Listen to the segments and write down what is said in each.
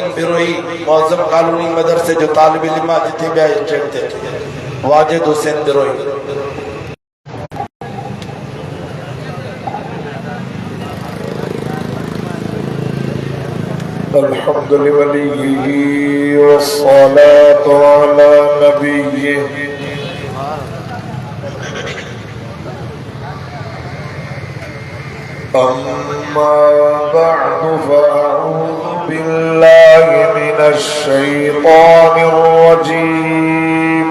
Hussain बिरोई Maujam colony मदरसे जो तालिब इल्म जिथे भी स्टेट थे वाजिद हुसैन बिरोई الحمد لوليه والصلاة على نبيه أما بعد فأعوذ بالله من الشيطان الرجيم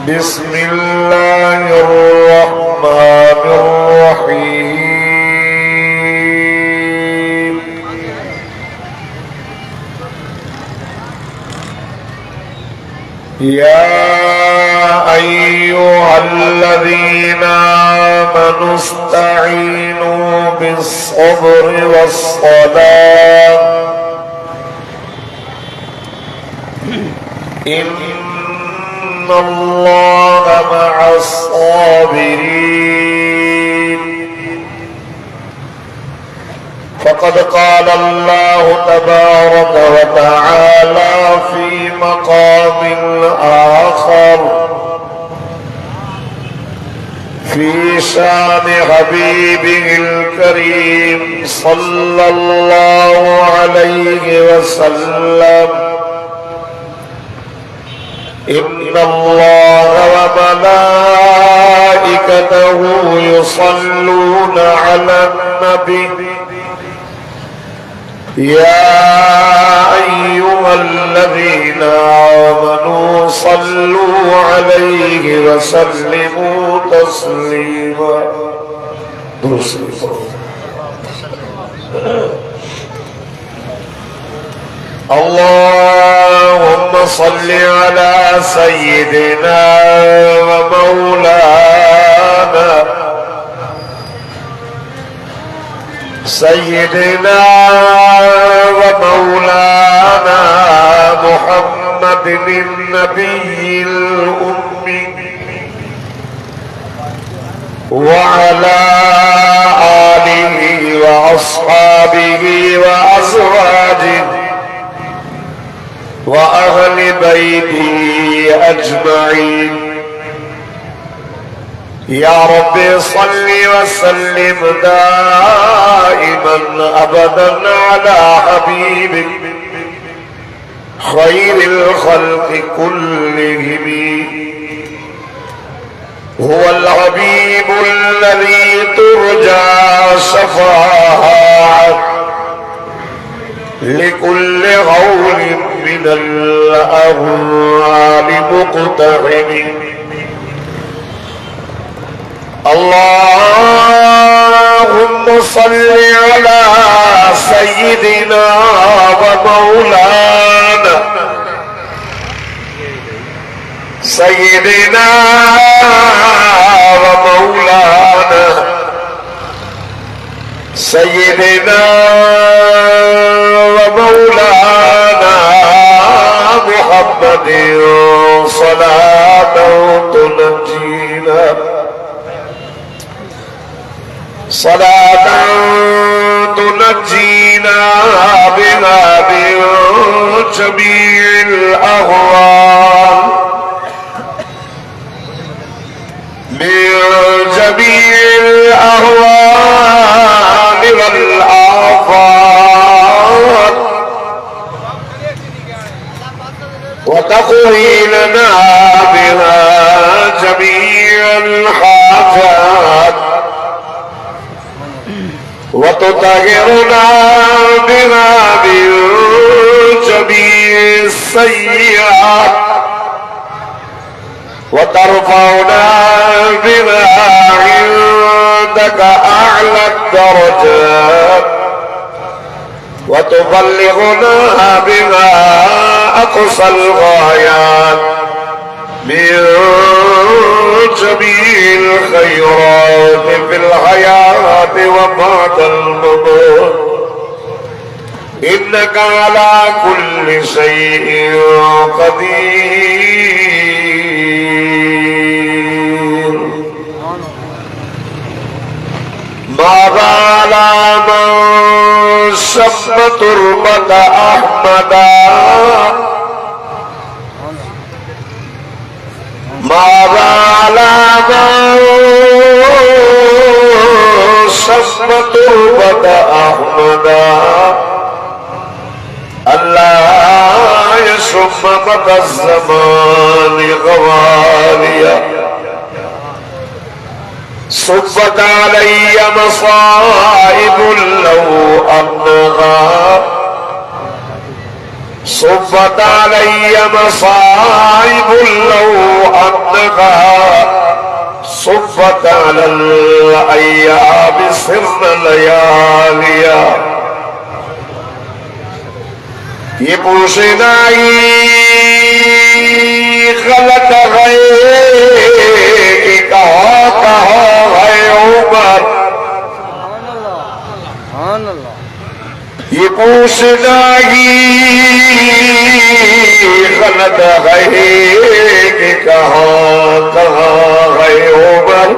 بسم الله الرحمن الرحيم يا أيها الذين آمنوا استعينوا بالصبر والصلاة إن الله مع الصابرين فقد قال الله تبارك وتعالى في مقام آخر في شان حبيبه الكريم صلى الله عليه وسلم إن الله وملائكته يصلون على النبي يا أيها الذين آمنوا صلوا عليه وسلموا تسليما اللهم صل على سيدنا ومولانا ومولانا محمد النبي الأمي وعلى آله وأصحابه وأزواجه وأهل بيته أجمعين يا رب صل وسلم دائما أبدا على حبيبك خير الخلق كلهم هو الحبيب الذي ترجى شفاعته لكل غول من الأهوال مقتحم اللهم صل على سيدنا ومولانا محمد صلاة تنجينا بها من جميع الأهوال والآفات وتقضي لنا بها جميع الحاجات وتطهرنا بها من جميع السيئات وترفعنا بها عندك أعلى الدرجات وتبلغنا بها أقصى الغايات من جميع الخيرات في الحياة وبعد الممات إنك على كل شيء قدير ما بال من शब तुर्बत अहमदा मावाला शब तुर्बत अहमदा अल्लाह यशुब बदज़मान गवालिया सुब्बत अलैया मसाइबुल लौ अन्नगा सुब्बत अलैया मसाइबुल लौ अन्नगा सुब्बत अलल अय्याम सिर्र लयालिया ये पूछनाई गलत है कि कहा है उमर ये पूछनाई गलत है कि कहा है उमर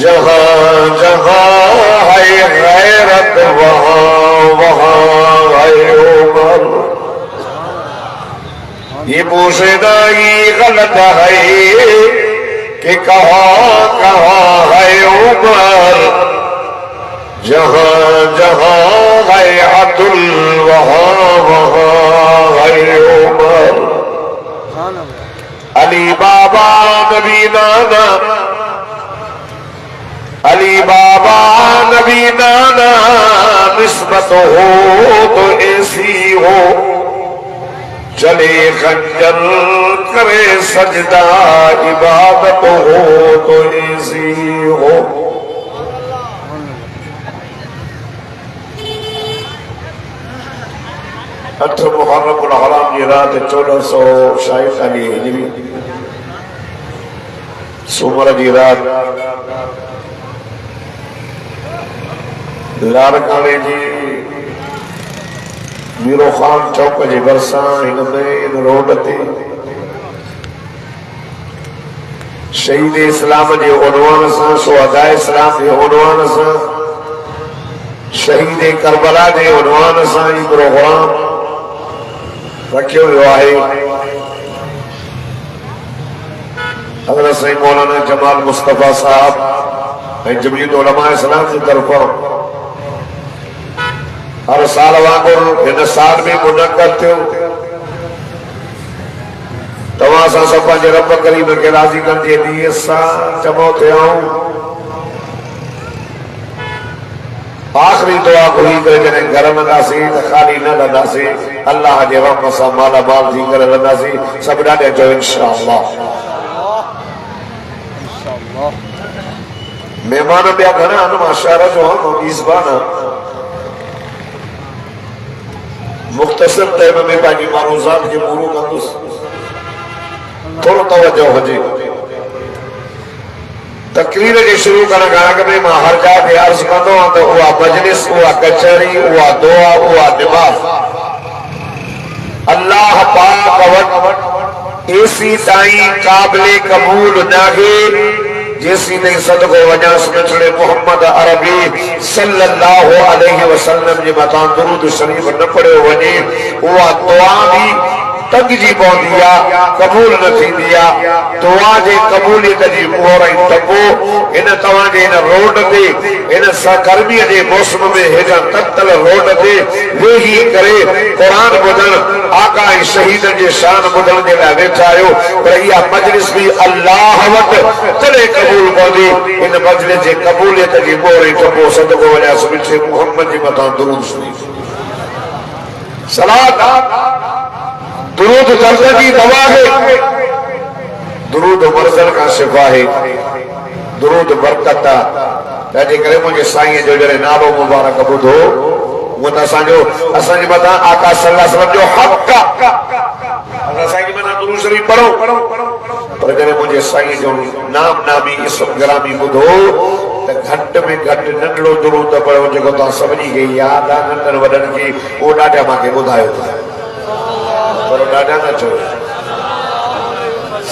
जहां जहां है गैरत वहां उमर ये पूछनाई गलत है कि कहाँ है उमर जहां जहां है अब्दुल वहां है उमर अली बाबा नबी नाना अली बाबा नबी नाना निस्बत हो तो ऐसी हो चले खंजर करे सजदा इबादत हो तो ऐसी हो अठ मुहर्रम हराम की रात 1446 हिजरी सूमर की रात लारकाने जी मीरो खान चौक जे भरसा इन रोड ते शहीद इस्लाम जे उनवान सां शुहदा इस्लाम जे उनवान सां शहीद करबला जे उनवान सां ही प्रोग्राम रखियो वियो आहे। हज़रत सईद मौलाना जमाल मुस्तफा साहब ऐं जमीयत उलमा इस्लाम जी तरफ़ां हर साल वांगुरु हिन साल में मुनक़द थियो। तव्हां सां सभु पंहिंजे रब करीम खे राज़ी करण जे नीयत सां जमो थिया आहियूं। आख़िरी दुआ घुरी करे जॾहिं घर वेंदासीं त ख़ाली न लहंदासीं, अल्लाह जे रहम सां मालामाल थी करे लहंदासीं। सभु ॾाढे चओ इंशाअल्लाह। महिमान ॿिया घणा आहिनि, मां शहर जो आहियां मीज़बान मुख़्तसिर टाइम में पंहिंजी मारूज़ात खे पूरो कंदुसि। थोरो तवजो हुजे। तकरीर के शुरू करण खां अॻु में मां हर जाइ ते अर्ज़ कंदो आहियां त उहा मजलिस, उहा कचहरी, उहा दुआ, उहा निमाज़ अल्लाह पाक वटि एसी ताईं क़ाबिले क़बूल नाहे जेसी ताईं सदको वञास मिठड़े मोहम्मद अरबी सल्लल्लाहु अलैहि वसल्लम जे मथां दुरूद शरीफ़ न पढ़ियो वञे। उहा दुआ भी तंग जी पवंदी आहे, क़बूल न थींदी आहे। दुआ जे क़बूलियत जी मोहर ऐं टपो हिन तव्हांजे हिन रोड ते हिन गर्मीअ जे मौसम में हेॾा ततल रोड ते वेही करे क़ुरान ॿुधण, आका ऐं शहीदनि जे शान ॿुधण जे लाइ वेठा आहियो। पर इहा मजलिस भी अल्लाह वटि तॾहिं क़बूल पवंदी हिन मजलिस जे क़बूलियत जी मोहर ऐं टपो सदको वञास मिठे मुहम्मद जे मथां दुरूद शरीफ़ सलात। दुरूद दर्द की दवा है, दुरूद मर्ज़न का शिफा है, दुरूद बरकत आहे। तंहिंजे करे मुंहिंजे साईं जो जॾहिं नालो मुबारक ॿुधो उहो त असांजे मथां आका सल्लल्लाहु अलैहि वसल्लम जो हक़ आहे। साईं जे मथां दुरूद शरीफ़ पढ़ो, पर जॾहिं मुंहिंजे साईं जो नाम नामी इस्म ग्रामी ॿुधो त घटि में घटि नंढड़ो दुरूद पढ़ो जेको तव्हां सभिनी खे यादि आहे, नंढनि वॾनि खे, उहो ॾाढा मूंखे ॿुधायो था। पर ॾाढा न चयो।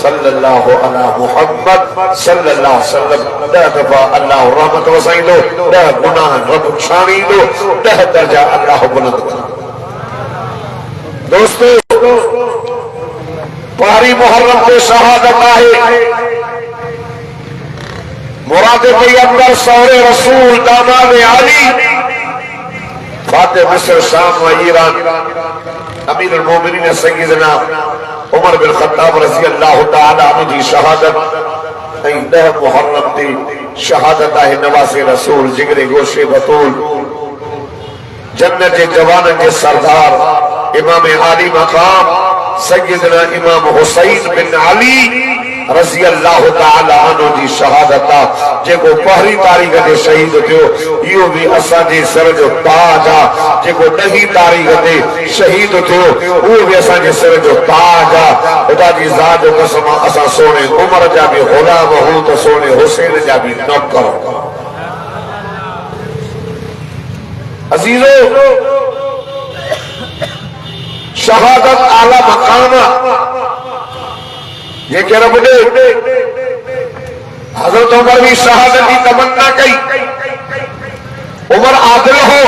सल्लल्लाहु अला मुहम्मद सल्लल्लाहु अलैहि वसल्लम 10 दफा अल्लाह रहमत वसाइंदो 10 गुनाह रब छाणींदो 10 दर्जा अल्लाह बुलंद कंदो। दोस्तों पारी मुहर्रम में शहादत आहे मुराद पैगंबर सौरे रसूल दामाद आली फातिह मिस्र शाम व ईरान अमीर अल मोमिनीन सय्यदना उमर बिन खत्ताब रज़ी अल्लाह तआला अन्हु जी शहादत ऐं 10 मुहर्रम ते शहादत आहे नवासे रसूल जिगरे गोशे बतूल जन्नत के जवानन के सरदार इमाम आली मकाम सय्यदना इमाम हुसैन बिन अली रज़ी अल्लाह तआला अन्हु जी शहादत जेको पहरी तारीख ते शहीद थियो इहो भी असां जे सर जो ताज आ जेको 10 तारीख ते शहीद थियो उहो भी असां जे सर जो ताज आ। खुदा जी ज़ात जो कसम असां सोने उमर जा भी गुलाम हूं तो सोने हुसैन जा भी नौकर। अजीजो शहादत आला मकाम ये कह रब ने हजरत उमर भी शहादत की तमन्ना कई उमर आदिल हो।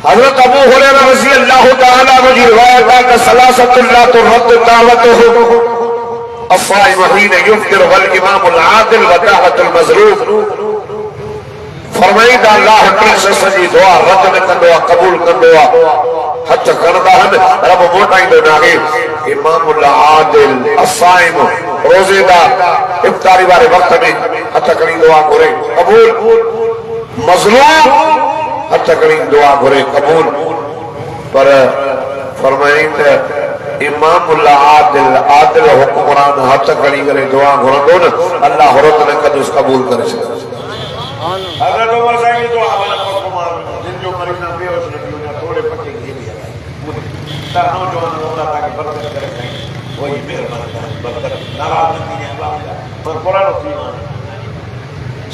हजरत अबू हुरैरा रज़ी अल्लाह तआला अन्हु जी रिवायत है कि सलासतुल्लाह तुरद दावतुहु अस्साइम हीन युफ्तिर वल इमाम अल आदिल व दावतुल मज़लूम फरमाईंदा अल्लाह हक़ीक़त से सजी दुआ रद न कंदो आहे क़बूल कंदो आहे हथ खणंदा आहिनि रब मोटाईंदो नाहे। इमाम अल आदिल अस्साइम रोज़ेदार इफ्तारी वारे वक्त में हथ खणी दुआ घुरे क़बूल मज़लूम हथ खणी दुआ घुरे क़बूल पर फरमाईंदा इमाम अल आदिल आदिल हुक्मरान हथ खणी करे दुआ घुरंदो न अल्लाह रद न कंदुसि क़बूल करे छॾंदो। हज़रत उमर साहब की दुआ वाला फरमान जिन जो मरीना बेहोश न थियो थोड़े पके गिरी तरह जो अल्लाह ताकि बरकत करे वही मेहरबान बरकत नाराज न थी अल्लाह पर कुरान थी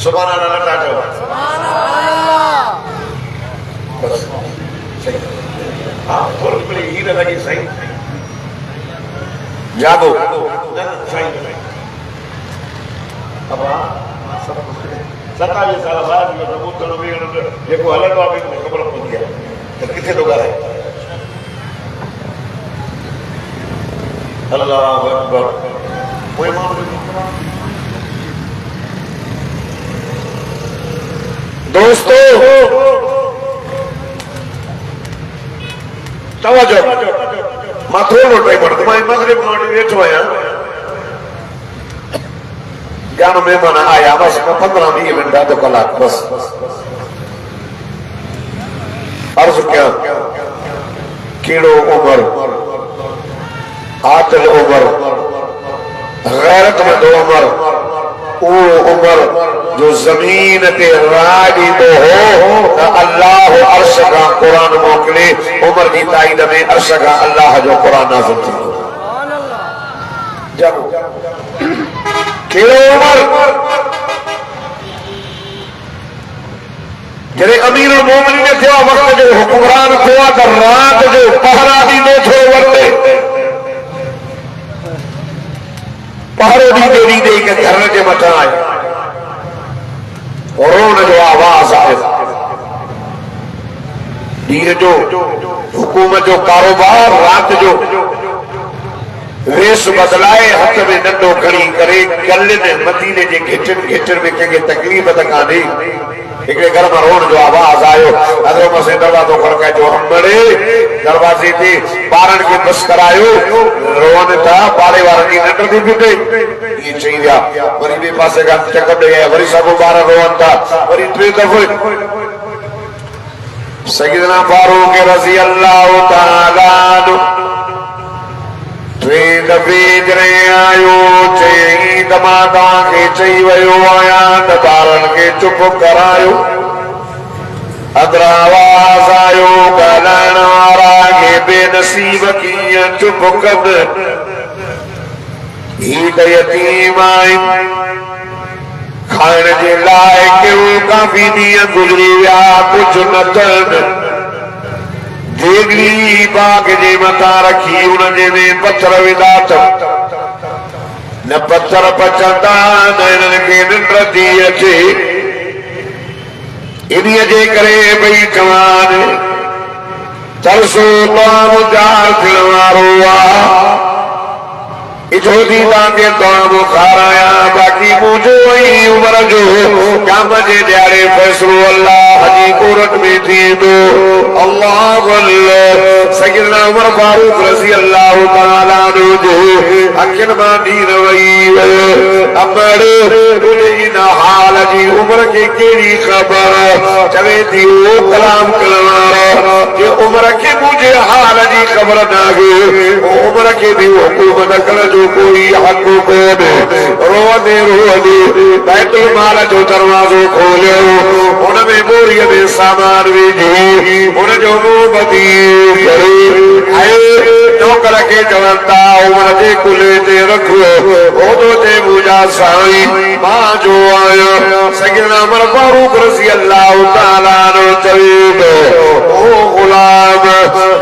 सुभान अल्लाह लटा जो सुभान अल्लाह बस सही हां थोड़ी बड़ी हीर लगी सही जागो सही अब सब 27 साल बाद जो कबूतर में जेको हलंदो आहे ख़बर पवंदी आहे त किथे थो ॻाल्हाए। अल्लाह अकबर कोई मामलो दोस्तों तवज्जो मां थोरो टाइम वठंदो मां मगरिब खां वठी वेठो आहियां जान मेहमान आया बस 15-20 मिनट आधो कलाक बस अर्ज क्या केड़ो उमर आदिल उमर गैरतमंद उमर वो उमर जो जमीन ते राजी तो हो तो अल्लाह अर्श का कुरान मोकले उमर की ताईद में अर्श का अल्लाह जो कुरान नाज़िल थी जब केड़ो उमर जरे अमीर मोमिनीन थियो वक्त जो हुक्मरान थियो तो रात जो पहरा दींदो थियो वरते पहरो दींदे के घर के मथा आए और रोन जो आवाज आए ॾींहं जो हुकूमत जो कारोबार रात जो वेश बदलाए हथ में नंढो खड़ी करे गले मदीने के घेटर में कंहिंखे तकलीफ़ त कान्हे हिकिड़े घर में रोन जो आवाज आयो हज़रत मसे दरवाज़ो खड़काए जो हमड़े दरवाजे ते ॿारनि खे बस करायो रोन था पाड़े वारनि जी नंढ थी फिटे ये चई विया वरी ॿिए पासे खां चक ॾेई वरी सभु ॿार रोअनि था वरी टे दफ़े सय्यदना फारूक रज़ी अल्लाह तआला टे दफ़े जॾहिं आयो चई त मां तव्हांखे चई वियो आहियां त ॿारनि खे चुप करायो अंदरां आवाज़ आयो ॻाल्हाइण वारा खे बेनसीब कीअं चुप कनि ही त यतीम आहिनि खाइण जे लाइ काफ़ी ॾींहं गुज़री विया कुझु न अथनि देगली बाग जे मथा रखी उनजे में पत्थर विधा न पत्थर पचंदा न इन्हनि खे निंड थी अचे इन्हीअ जे करे भई जवान तरसो ताम जार थियण वारो आहे इजो दी ताके ताम खाराया बाकी मुझो ही उम्र जो काम जे ॾियारे फैसलो अल्लाह जी कोरट में थी दो अल्लाह अल्लाह सैयदना उमर फारूक रज़ी अल्लाह ताला जो अखिन मां नीर वई अमर उन हाल जी उम्र के केड़ी खबर चवे थी वो कलाम कलवारा जे उम्र के मुझे हाल जी खबर ना गे उम्र के भी हुकूमत कर जो कोई हक कोन रोदे रोदे बैतुल माल जो दरवाजो खोलियो उनमें बोरीअ में सामान विझी उन जो मुंहुं बदी करे आए नौकर खे चवनि था उमर जे कुल्हे ते रखो ओदो ते मुंहिंजा साईं मां जो आयो सैयदना उमर फारूक रज़ी अल्लाह ताला नो चवे ओ गुलाम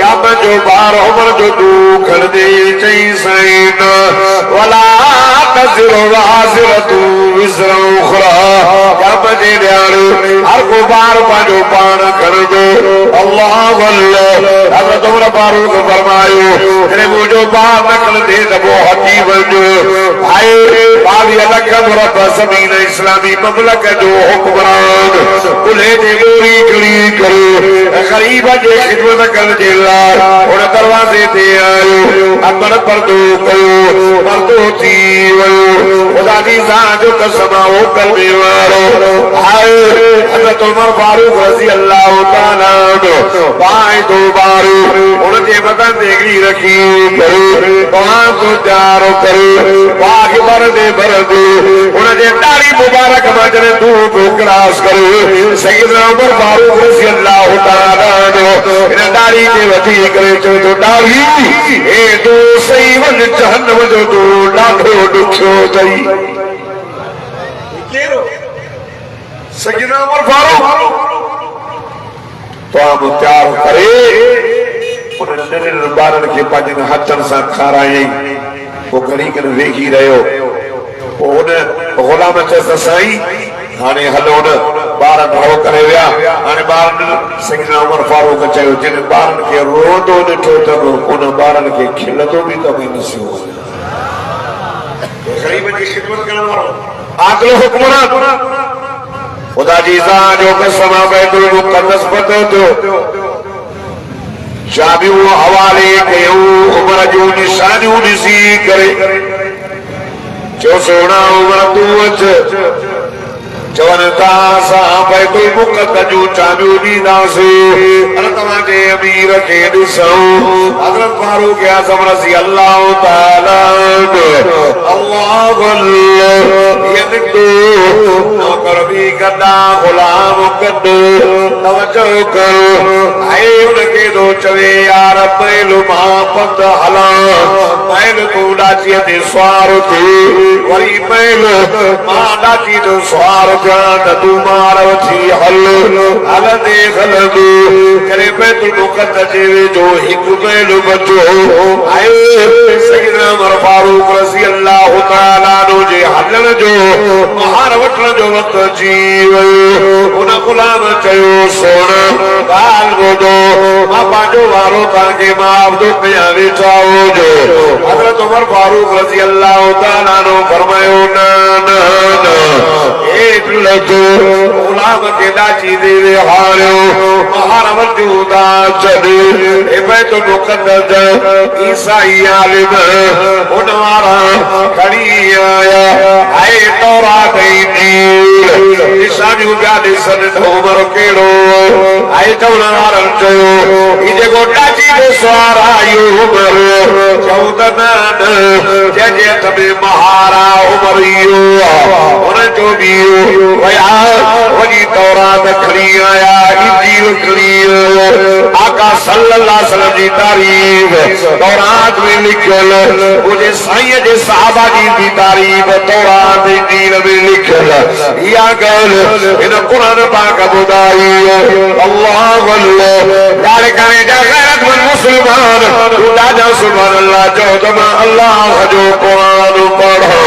क्या जो बार उमर जो तू खड़े चई साईं वला तज़िरु वाज़िरतु विज़्र उख़रा क्या बजे ॾियारो हर को बार पंहिंजो पाण खणंदो अल्लाह अल्लाह हज़रत उमर फारूक फरमायो जॾहिं मुंहिंजो ॿार न खणंदे त पोइ हटी वञो भाई 22 लख मुरब ज़मीन इस्लामी ममलक जो हुक्मरान कुल्हे जे ॻोरी खणी करे ग़रीब जे ख़िदमत करण जे लाइ उन दरवाज़े ते आयो अमर पर्दो कयो पर्दो थी वियो ख़ुदा जी ज़ात जो कसम हो करने वारो आए हज़रत उमर फारूक रज़ी अल्लाह ताला बाएं दो बार उनके मथां देगी रखी करे बां को त्यारो करे बाग भरदे उनजे दाढ़ी मुबारक मां जॾहिं धूप क्रॉस करे सैयदना उमर फारूक रज़ी अल्लाह ताला इन दाढ़ी खे वठी करे चवे थो दाढ़ी ए तो सही वञ जहन्नम जो तो ॾाढो ॾुखियो अथई सैयदना उमर फारूक तो तैयार करे उन नंढनि ॿारनि खे पंहिंजनि हथनि सां खारायईं पोइ घणी करे वेही रहियो पोइ उन ग़ुलाम चयसि साईं हाणे हलो न ॿार घणो करे विया हाणे ॿारनि सैयदना उमर फारूक चयो जिन ॿारनि खे रोंदो ॾिठो अथव उन ॿारनि खे खिलंदो बि त भई ॾिसियो ग़रीब जी ख़िदमत करण वारो आदिल हुक्मरान ख़ुदा जी ज़ात जो कसम बैतुल मुक़द्दस पतो थियो चाबियूं हवाले कयूं उमर जूं निशानियूं ॾिसी करे चयो सोना उमर तूं अच चवनि था असां बैतुल मुक़द्दस जूं चाबियूं ॾींदासीं पर तव्हांजे अमीर खे ॾिसूं हज़रत फारूक आज़म रज़ी अल्लाह ताला अल्लाह ये निकतो नौकर भी गदा गुलाम कद तवज्जो करो आए उनके दो चवे यार पहलू मां पत हला पहलू तू डाची ते सवार थे वरी पहलू मां डाची तो सवार जान तू मार वठी हल हलंदे हलंदे करे बैतुल मुक़द्दस जे जो हिकु पहलू बचो आए सैयदना उमर फारूक रज़ी अल्लाह ताला नो जे हलण जो महार वठण जो वक्त अची वियो उन गुलाम चयो सोना ॻाल्हि ॿुधो मां पंहिंजो वारो तव्हांखे माफ़ थो कयां वेठा हुजो हज़रत उमर फारूक रज़ी अल्लाह ताला नो फरमायो न न न हेठि लथो गुलाम खे ॾाची दे विहारियो महार वठूं था छॾ हे बैतुल मुक़द्दस ईसाई आलिम उन वारा खणी आया आए तौरात निशानियूं पिया ॾिसनि त उमर कहिड़ो आए चवण वारनि चयो ही जेको ॾाची ते सवार आयो उमर चऊं त न जंहिंजे हथ में महारा उमर इहो हुन जो बि वया वञी तौरात खणी आया इंजील खणी आका सल्लल्लाहु अलैहि वसल्लम जी तारीफ तौरात में लिखल मुझे साईं जे सहाबा जी तारीफ तौरात दीन में लिखल या गल इन कुरान पाक बुधाई अल्लाह अल्लाह यार करे जा गैरतमंद मुसलमान खुदा जा सुभान अल्लाह जो तुम अल्लाह जो कुरान पढ़ो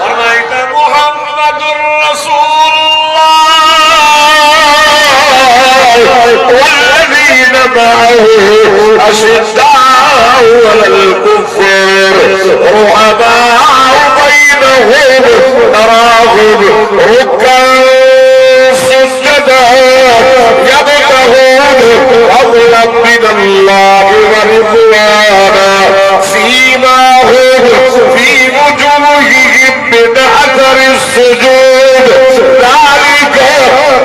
फरमाया मुहम्मदुर रसूलुल्लाह वल्लज़ीना मअहू अशिद्दाउ अलल कुफ़्फ़ार रुहमाउ बैनहुम तराहुम रुक्कन सुज्जदा यबतगून फज़लन मिनल्लाहि व रिज़वाना सीमाहुम फी वुजूहिहिम मिन अथरिस सुजूद ज़ालिका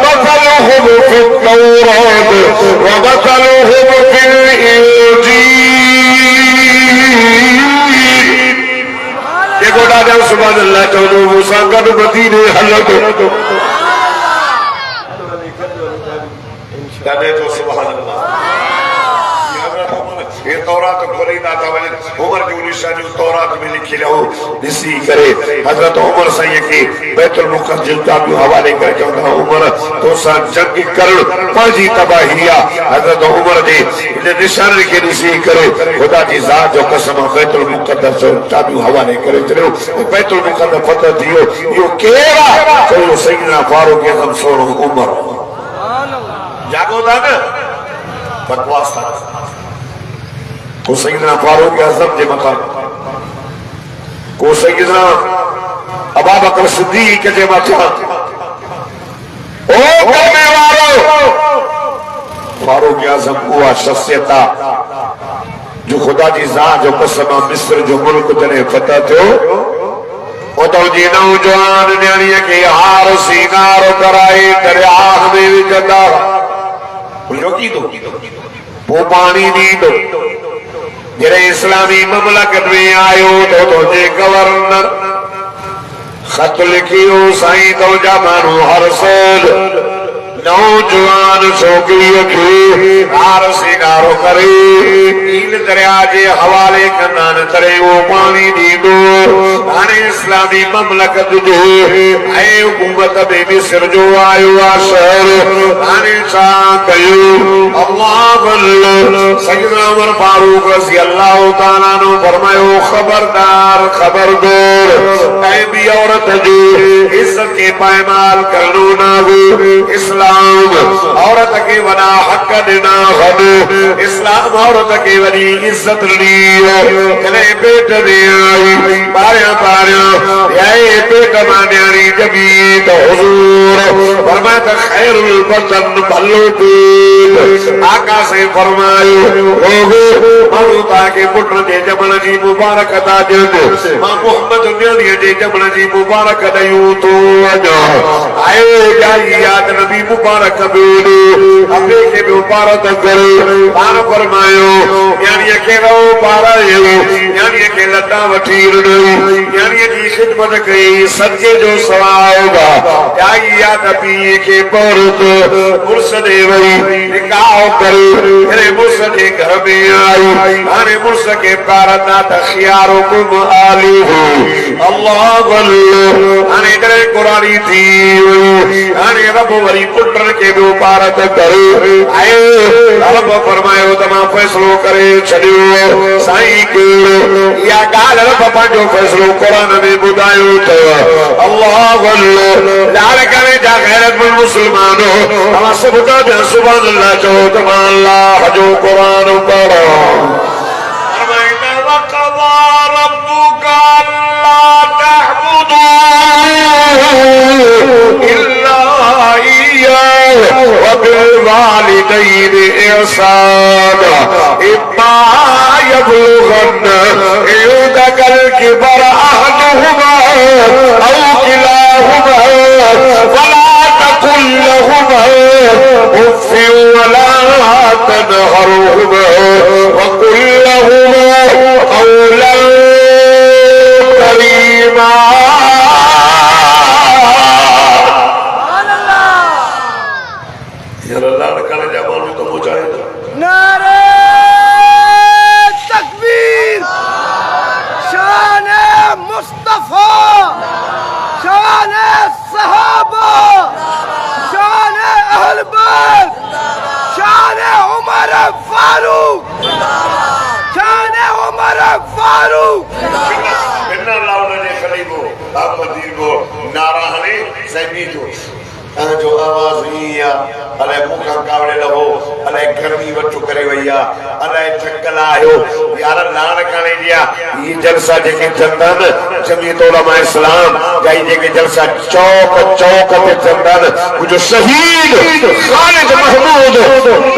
मसलुहुम फित-तौरात व मसलुहुम फिल-इंजील। देखो दादा सुभान अल्लाह चौदह मूसा कद मदीने हलत दादे तो सुभान अल्लाह ये तौरात खोली ना था वले उमर जो निशान जो तौरात में लिखी रहो दिसी करे हजरत उमर सही के बैतुल मुक़द्दस का भी हवाले कर चौथा उमर तो सा जंग कर पाजी तबाहिया हजरत उमर दे ले निशान के दिसी करे खुदा की जात जो कसम बैतुल मुक़द्दस का भी हवाले करे चलो बैतुल मुक़द्दस फतह दियो यो केरा तो सैयदना फारूक आज़म सोनो उमर सुभान अल्लाह जागो था ना बकवास था को सैयदना फारूक आज़म जे मकान को सैयदना अबू बकर सिद्दीक जे मकान ओ करने वालों फारूक आज़म हुआ शख्सियत जो खुदा जी जात जो कसम मिस्र जो मुल्क तने फतह थियो उतो जी नौजवान न्याणी के हार सीनार कराए दरिया में विचंदा रोकी दो वो पानी दी दो जरे इस्लामी ममलकत में आयो तो जे गवर्नर खत लिखियो साईं तो जमानो हर सोल नौजवान छोकरी के हार सिंगारो करे नील दरिया जे हवाले कनान करे वो पानी दी दो हाने इस्लामी ममलकत जो है हुकूमत में मिस्र जो आयो शहर हाने सा कयो अल्लाह अल्लाह सैयदना उमर फारूक रज़ी अल्लाह तआला नो फरमायो खबरदार खबरदार ऐ भी औरत जो इज्जत के पायमाल करनो ना हो इस्लाम औरत के वना हक देना हद इस्लाम औरत के वनी इज्जत दी कने पेट दे आई पाया पाया ये पेट मान्यारी जबी तो हुजूर फरमाया खैरुल बदन भलो पेट आका से फरमायो ओहो मरुता के पुत्र जे जबल जी मुबारक दा जद मां मोहम्मद नबी जे जबल जी मुबारक दयो तो आयो जाई याद नबी मुबारक बेड़े अपने के मुबारक करे पान फरमायो यानी के रो पारा यानी के लता वठीर यानी की खिदमत कई सदके जो सवाएगा जाई याद नबी के परत मुर्शदे वही निकाह करे अरे मुर्शदे घर में आई अरे मुर्श के पारना तखियारो कुम आली हो अल्लाह अल्लाह अने करे कुरानी थी अने रब वरी पुत्र के मुबारक करे आए रब फरमायो तमा फैसलो करे छड़ियो साईं के या गाल रब पंजो फैसलो कुरान में बुधायो तो अल्लाह अल्लाह लाल करे जा गैरतमंद मुसलमानो तमा सब तो सुभान अल्लाह जो तमा अल्लाह जो कुरान पढ़ो फरमाया वक़ज़ा रब्बुका अल्ला तअबुदू इल्ला वबिलवालिदैन इहसाना इम्मा यबलुगन्न इंदकल किबर अहदुहुमा औ किलाहुमा फला तकुल लहुमा उफ़्फ़ वला तनहरहुमा वकुल लहुमा क़ौलन करीमा। जो आवाज ही या अले मुखा कावड़े लहो अले गर्मी वटू करे वैया अले थकल आयो यार लान काने दिया ये जलसा जेके चंदन जमीयत उलमा इस्लाम जाई जेके जलसा चौक चौक पे चंदन वो जो शहीद खालिद महमूद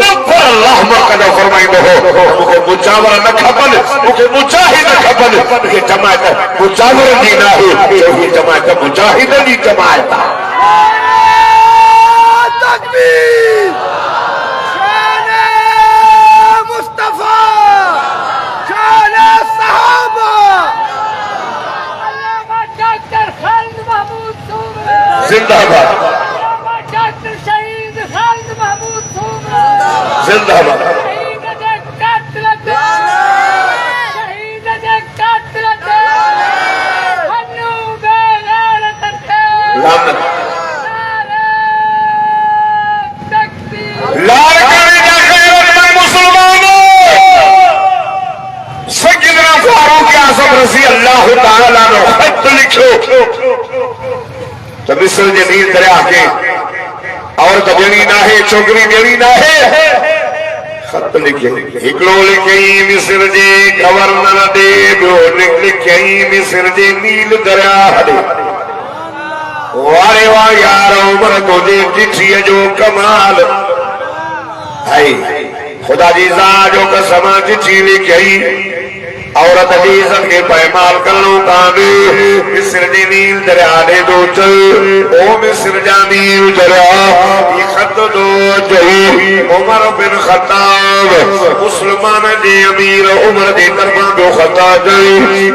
नफर अल्लाह मकदा फरमाइंदो हो मुके मुजावर न खपन मुके मुजाहिद खपन ये जमात मुजावर दी ना है जो ये जमात मुजाहिद दी जमात तकबीर शाने मुस्तफा शाने सहाबा अल्लामा डॉक्टर खालिद महमूद सूमरा जिंदाबाद अल्लामा डॉक्टर शहीद खालिद महमूद सूमरा जिंदाबाद शहीद दे कातिल शहीद दे कातिल हन्नू बेगारत लानत अल्लाह ताला ने खत लिखो तो मिस्र जे नील दरिया के औरत देनी ना है छोकरी देनी ना है खत लिखे हिकड़ो लिखे मिस्र जे गवर्नर दे ॿियो लिखे मिस्र जे नील दरिया दे वारे वाह यार उमर तुझे चिठीअ जो कमाल है खुदा जी ज़ात जो कसम चिठी लिखई औरत जी इज्जत के पैमाल करणो काने मिस्र जे नील दरिया दे दो चल ओ मिस्र जा नील दरिया ये खत दो चई उमर बिन खत्ताब मुसलमान जे अमीर उमर जे तरफां जो खता चई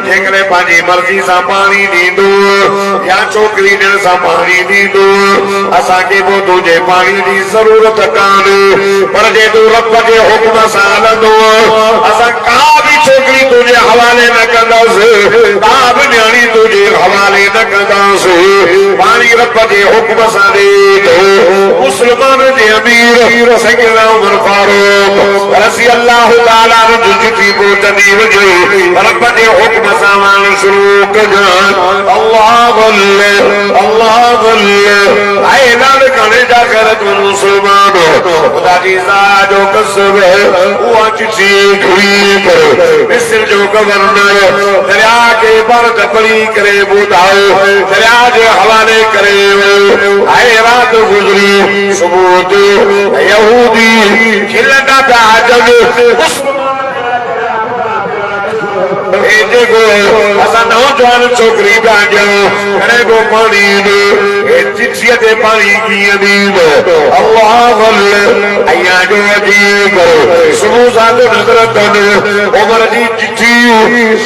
जेकरे पांजी मर्जी सां पानी दींदो या छोकरी ॾियण सां पानी दींदो असां के वो तुझे पानी जी जरूरत काने पर जे तू रब जे हुक्म सां हलंदो असां का भी छोकरी तुझे हवाले न कंदासीं बाब न्याणी तुझे हवाले न कंदासीं पानी रब जे हुक्म सां ॾे थो मुसलमान जे अमीर सैयदना उमर फारूक रज़ी अल्लाह ताला जो चिठी पहुचंदी वञे रब जे हुक्म सां वञणु शुरू कजां अल्लाह वल्ले आए ऐलान करण जा कर तू मुसलमान खुदा जी ज़ात जो कसम उहा चिठी घुरी कर मिस्र जो गवर्नर दरिया के बर्द पड़ी करे ॿुधायो दरिया जे हवाले करे आए रात गुज़री सुबुह जो यहूदी खिलंदा पिया जग असां नौजवान छोकरी पिया ॾियूं घणे को पानी चिठीअ ते पानी कीअं ॾींदो अल्लाह वल्ले अयां जो अजी करो सुबुह सां नज़र कनि उमर जी चिठी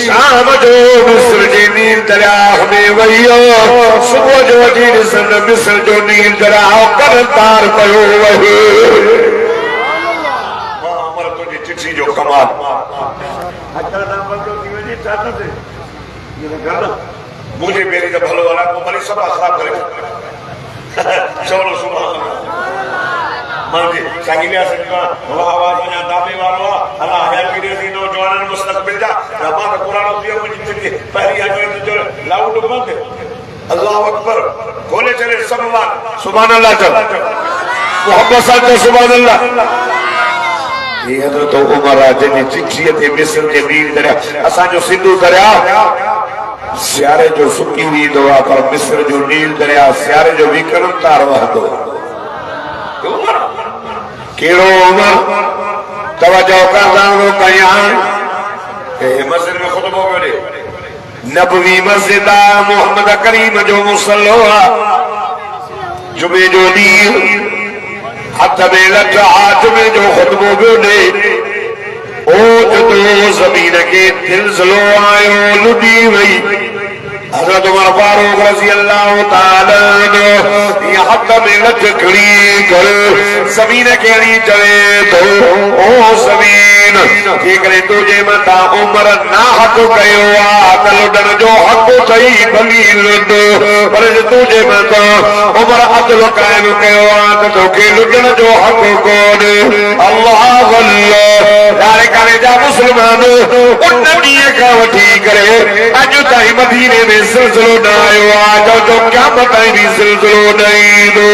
शाम जो मिस्र जे नील दरिया में वई सुबुह जो अजी ॾिसनि मिस्र जो नील दरिया करतार पियो वहे उमर तुंहिंजी चिठी जो कमाल मुझे मेरी जब भलो वाला को बड़ी सभा खराब करे चलो सुभान अल्लाह मान जी सांगिया सका वाह आवाज में दाबे वालो अल्लाह हयात की दे नौजवान मुस्तकबिल जा रबा कुरान दियो मुझे चिट्ठी पहली आ गई जो लाउड बंद अल्लाह अकबर बोले चले सब बात सुभान अल्लाह चल मोहब्बत से सुभान अल्लाह ये हजरत उमर जे चिट्ठी ते मिस्र जे नील दरिया असा जो सिंधु दरिया सियारे जो सुकी हुई दुआ पर मिस्र जो नील दरिया सियारे जो विक्रम तार वहदो केड़ो उमर तवज्जो करदा हो कयां ए मस्जिद में खुतबो करे नबवी मस्जिद मोहम्मद करीम जो मुसल्ला जुमे जो नील हाथ में लटा हाथ में जो खुतबो बोले ओ जो जमीन के दिलजलो आयो लुटी वही हजरत उमर फारूक रज़ी अल्लाह ताला ने ये हाथ में लट खड़ी कर जमीन के नी चले तो ओ जमीन ठीक रे तुझे मता उमर ना हक कयो आ लुटण जो हक थई भली लुट पर तुझे मता उमर अदल कायम कयो आ तो के लुटण जो हक कोन अल्लाह वल्लाह यारे करे जा मुसलमान उन ॾींहं खां वठी करे अॼु ताईं मदीने में सिलसिलो न आयो आहे जो क़यामत ताईं भी सिलसिलो न ईंदो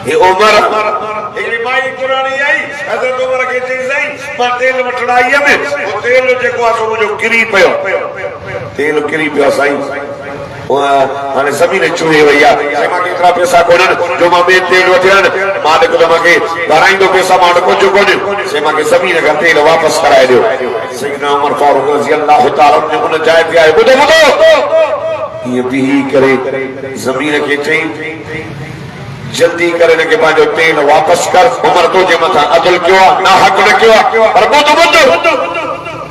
ये उमर एकड़ी माई कुरानी आई हज़रत उमर के चई सही मां तेल वठण आई में वो तेल जेको आ सो मुंहिंजो किरी पियो तेल किरी पियो साईं हाणे ज़मीन चुहे वई आहे मां केतिरा पैसा कोन्हनि जो मां ॿिए तेल वठियनि मालिक त मूंखे घराईंदो पैसा मां वटि कुझु कोन्हे से मूंखे ज़मीन खां तेल वापसि कराए ॾियो सैयदना उमर फारूक रज़ी अल्लाह तआला ने हुन जाइ ते आए ॿुधो ॿुधो ईअं बीही करे ज़मीन खे चई जल्दी करे न के पांजो तेल वापस कर उमर तो जे मथा अदल क्यों ना हक न क्यों पर बुध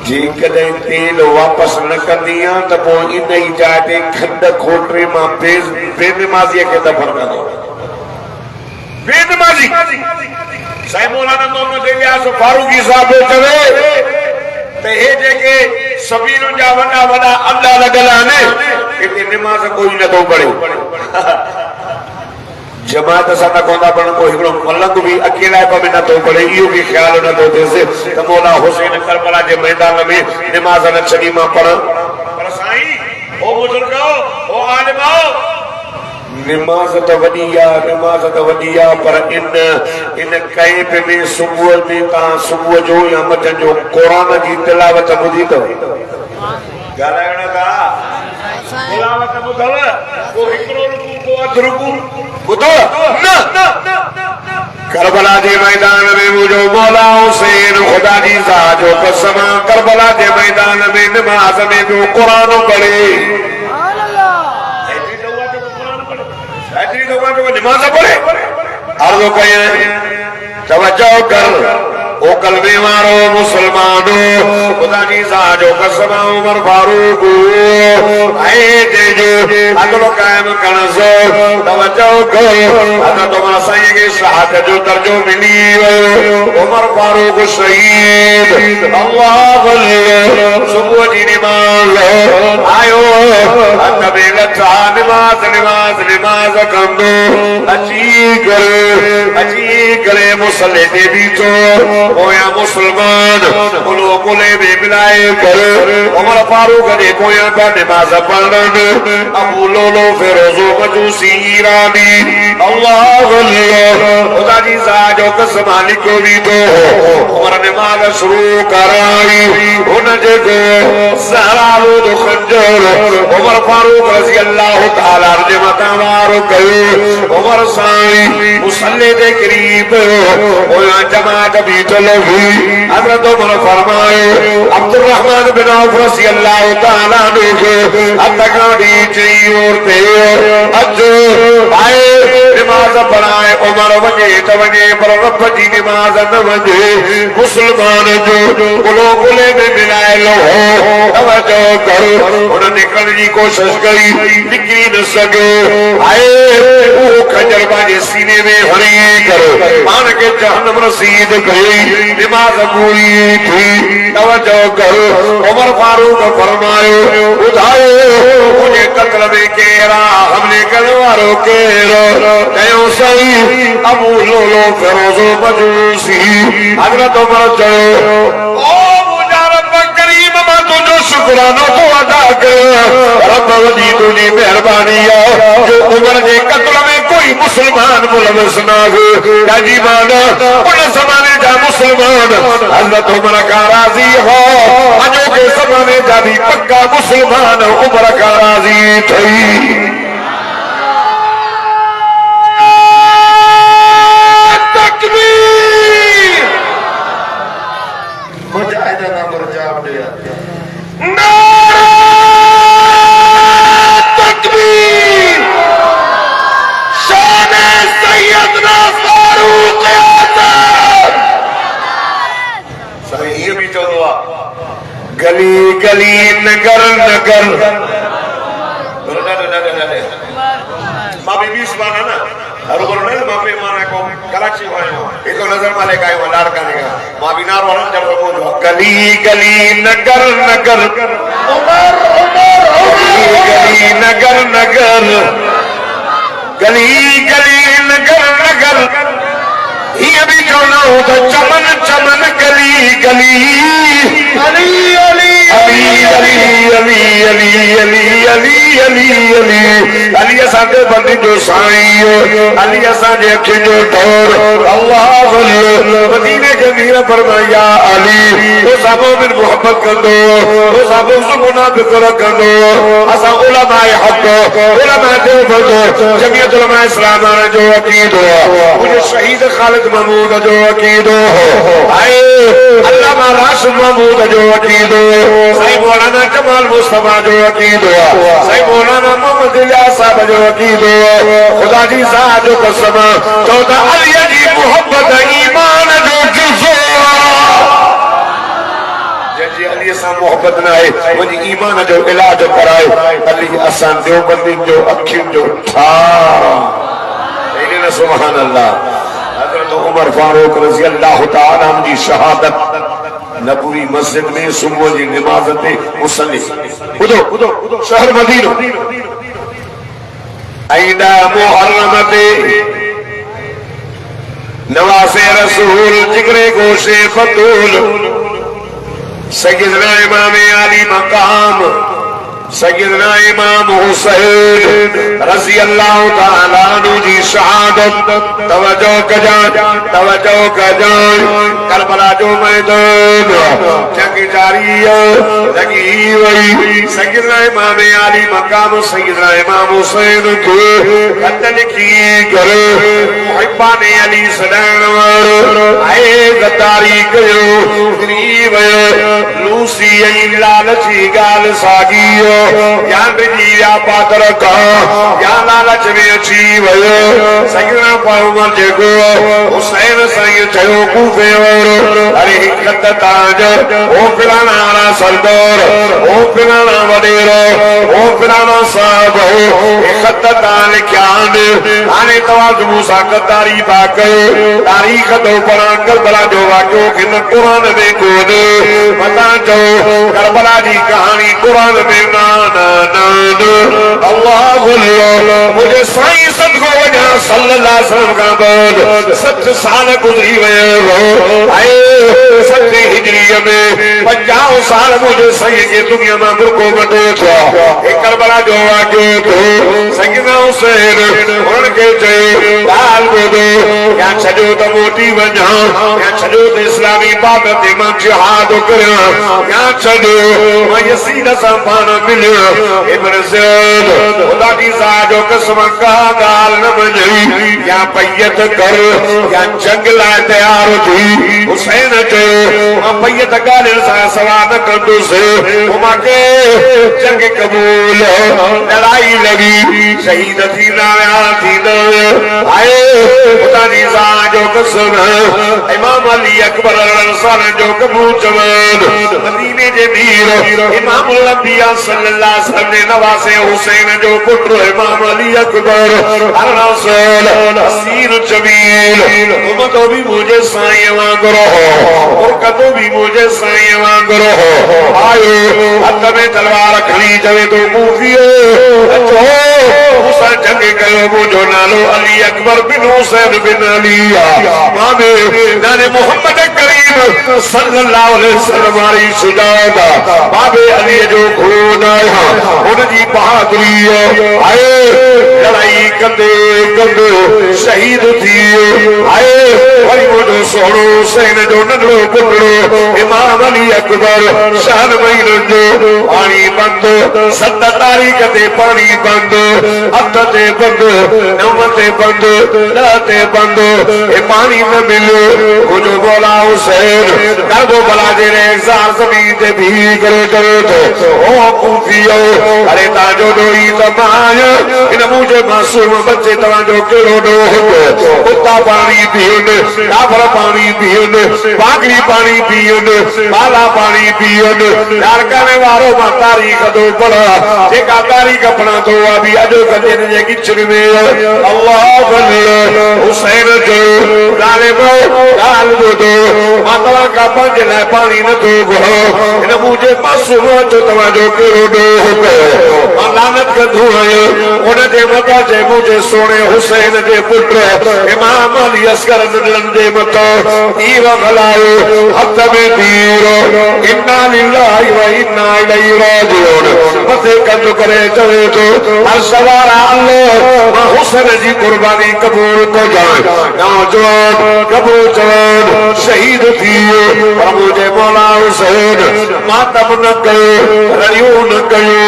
जी कदे तेल वापस न कंदिया त पो इन ही जाते खंड खोटरे मां बेनमाजी के दफन कर दो बेनमाजी साईं मौलाना मोहम्मद इलियास फारूकी साहब चवे ते हे जेके सबीन जा वडा वडा अल्लाह लगल आने इते नमाज कोई न तो पढ़े जमात सा न कोंदा पण को हिकड़ो मलंग भी अकेला पे न तो पड़े इयो भी ख्याल न तो देसे त मौला हुसैन करबला के मैदान में नमाज न छड़ी मां पढ़ पर साईं ओ बुजुर्गो ओ आलिमो नमाज तो वडिया पर इन कैब में सुबह में ता सुबह जो या मजन जो कुरान की तिलावत बुधी तो गालायण का तिलावत बुधव को हिकड़ो रुकू को अध रुकू बुधो न करबला के मैदान में मुझो मौला हुसैन खुदा जी साजो कसम करबला के मैदान में नमाज में जो कुरान पढ़े ऐतरी दवा जो नमाज पढ़े अर्ज़ कये तवज्जो कर ओ कलमे वारो मुसलमानो खुदा जी साजो कसम उमर फारूक आए जे जो अगलो कायम कनसो तवज्जो कर अदा तुम्हारा साईं के शहादत जो दर्जो मिली उमर फारूक शहीद अल्लाह अल्लाह सुबह जी नमाज आयो अनबे लथा नमाज कंदो अची करे मुसल्ले दे भी तो कोया मुसलमान बोलो बोले में मिलाए कर उमर फारूक ने कोया का नमाज पढ़न अबू लोलो फिरोजो मजूसी ईरानी अल्लाह अल्लाह खुदा जी साजो कसम लिखो भी तो उमर नमाज शुरू कराई उन जगो सहराओ जो खंजर उमर फारूक रज़ी अल्लाह तआला ने मतावार कयो उमर साईं मुसल्ले दे करीब कोया जमात भी हज़रत उमर फरमाए अब्दुल रहमान बिन औफ रज़ी अल्लाह तआला अन्हु अतगाड़ी चई औरते अज आए नमाज पढ़ाए उमर वने त वने पर रब जी नमाज न वने मुसलमान जो गुले में मिलाए लो तवज्जो कर उन निकलने की कोशिश करी निकली न सके आए वो खंजर बाजे सीने में हरी कर मान के जहन्नम रसीद गई नमाज पूरी थी तवज्जो कर उमर फारूक फरमायो उठाओ मुझे कत्ल में केरा हमने करवारो केरो कयो सही अबू लोलो फिरोजो मजूसी हज़रत उमर चयो ओ मुझा रब करीम मां तुझो शुक्रानो तो अदा कर रब वली तुझी मेहरबानी जो उमर जे कत्ल में कोई मुसलमान मुलविस ना हो काजी माना उन जमाने जा मुसलमान हज़रत उमर का राजी हो अजो के जमाने जा भी पक्का मुसलमान उमर का राजी थई तकबीर मुजाहिद नंबर जवाब दिया नारा तकबीर शान सैयदना फारूक ये भी तो हुआ गली गली नगर नगर मां भी 20 माना ना हर बोल नहीं मां पे माना को कराची आयो एक नजर माले का आयो लाड़का ने मां भी नार वाला जब बोलो गली गली नगर नगर उमर उमर गली नगर नगर गली गली नगर नगर ये भी जोनो तो चमन चमन गली गली अली अली अली अली अली अली अली अली अली अली असांजे बंदे जो साईं अली असांजे अखियुनि जो ठोर अल्लाह मदीने के मीर फरमाया अली तो सब में मोहब्बत कंदो तो सब उस मुनाफिक रखंदो असा उलमाए हक उलमाए देवबंद जमीयत उलमाए इस्लाम जो अकीदो मुझे शहीद खालिद महमूद जो अकीदो आए अल्लामा राशिद महमूद जो अकीदो साईं मौलाना कमाल मुस्तफा जो अकीदो साईं मौलाना मोहम्मद इलियास साहब जो अकीदो खुदा जी साहब जो कसम चौथा अली जी मोहब्बत ईमान जो जुज़ो जी अली सां मोहब्बत न आहे वञी ईमान जो इलाज कराए अली असां देवबंदी जो अखियुनि जो ठार न सुभान अल्लाह हज़रत उमर फारूक रज़ी अल्लाह तआला अन्हु जी शहादत नबवी मस्जिद में सुबह जी नमाज ते मुसल्ली ॿुधो शहर मदीनो ऐदा मुहर्रम ते नवासे रसूल जिगरे गोशे फतूल सैयदना इमाम आली मकाम सैयदना इमाम हुसैन रज़ी अल्लाह तआला अन्हु जी शहादत तवज्जो कजान करबला जो मैदान जंग जारी लगी वही सैयदना इमाम आली मकाम सैयदना इमाम हुसैन के खत लिखी कर मुहिब्बान अली सदान आए गद्दारी कयो गरीब लूसी लालची गाल सागी या बिजिया पातर का या लालच में अची वयो सैयदना उमर जेको हुसैन साईं चयो कूफे अरे हिकत ताज ओ फिराना सरदार ओ फिराना वडेरो ओ फिराना साहब हिकत ताल लिख्यान हाणे तवाज मूसा गद्दारी पा कयो तारीख तो पढ़ा करबला जो वाक़ियो किन कुरान में कोने बता जो करबला जी कहानी कुरान में ना अल्लाह मुझे साईं सदको वजा सल्लल्लाहु अलैहि वसल्लम का बाद 7 साल गुजरी वयो आए 7 हिजरी में 50 साल मुझे साईं के दुनिया में मुर्को बटे था एक करबला जो वाक़ियो तो सैयदना हुसैन उनके चयो लाल बोदो या छजो तो मोटी वजा या छजो तो इस्लामी बाबत में जिहाद करया या छजो मैं यसीद संभान मिलियो इब्न ज़ैद खुदा की ज़ात जो कसम का गाल न बजई या पैयत कर या जंग ला तैयार थी हुसैन चयो मां पैयत गाल सा सवाल कंदो से उमाके जंग कबूल लड़ाई लगी शहीद थी ना थी आए खुदा की ज़ात जो कसम इमाम अली अकबर अल जो कबूल जवान मदीने जे मीर इमाम अल-अंबिया सल्लल्लाहु अलैहि वसल्लम ने नवासे हुसैन जो पुत्र इमाम अली अकबर अल-रसूल हसीन जमील तुम तो भी मुझे साईं वांगुरु हो और कदो भी मुझे साईं वांगुरु हो आयो हथ में तलवार खणी जवे तो मूफियो अचो हुसैन जंग कयो मुझो नालो अली अकबर बिन हुसैन बिन अली मामे नाने मोहम्मद करीम सल्लल्लाहु अलैहि वसल्लम वाली शुजाअत बाबे अली जो खून आया उनकी बहादुरी आए लड़ाई कंदे कंदे शहीद थी आए वरी मुझो सोनो हुसैन जो नंढो पुटड़ो इमाम अली अकबर शान महीनन जो पानी बंद 7 तारीख ते पानी बंद 8 ते बंद 9 ते बंद 10 ते बंद ए पानी न मिलो मुझो बोला हुसैन करबो बला जे रे जार जमीन ते भी करे करे तो ओ कूफियो अरे ताजो डोई तमाय इन मुझे मासूम बच्चे तवा जो केड़ो डो कुत्ता पानी पीन काफर पानी पीन बागरी पानी पीन बाला पानी पीन कारखाने वारो मा तारीख दो पड़ा जेका तारीख अपना तो अभी अजो कदे ने किचड़ में अल्लाह हुसैन जो जालिम गाल दो मातवा का पंज ले पानी न दो इन मुझे मासूम जो तवा जो केड़ो डो लानत कर दूं उन दे मता जे मुझे सोने हुसैन जे जे पुत्र इमाम अली असगर नंदे मतो तीर खलायो हथ में तीर इन्ना लिल्लाहि व इन्ना इलैहि राजिऊन मथे कंद करे चवे तो हर सवार अल्लाह मां हुसैन जी कुर्बानी कबूल को जाए नौजवान कबूल जवान शहीद थियो पर मुझे मौला हुसैन मातम न कयो रड़ियो न कयो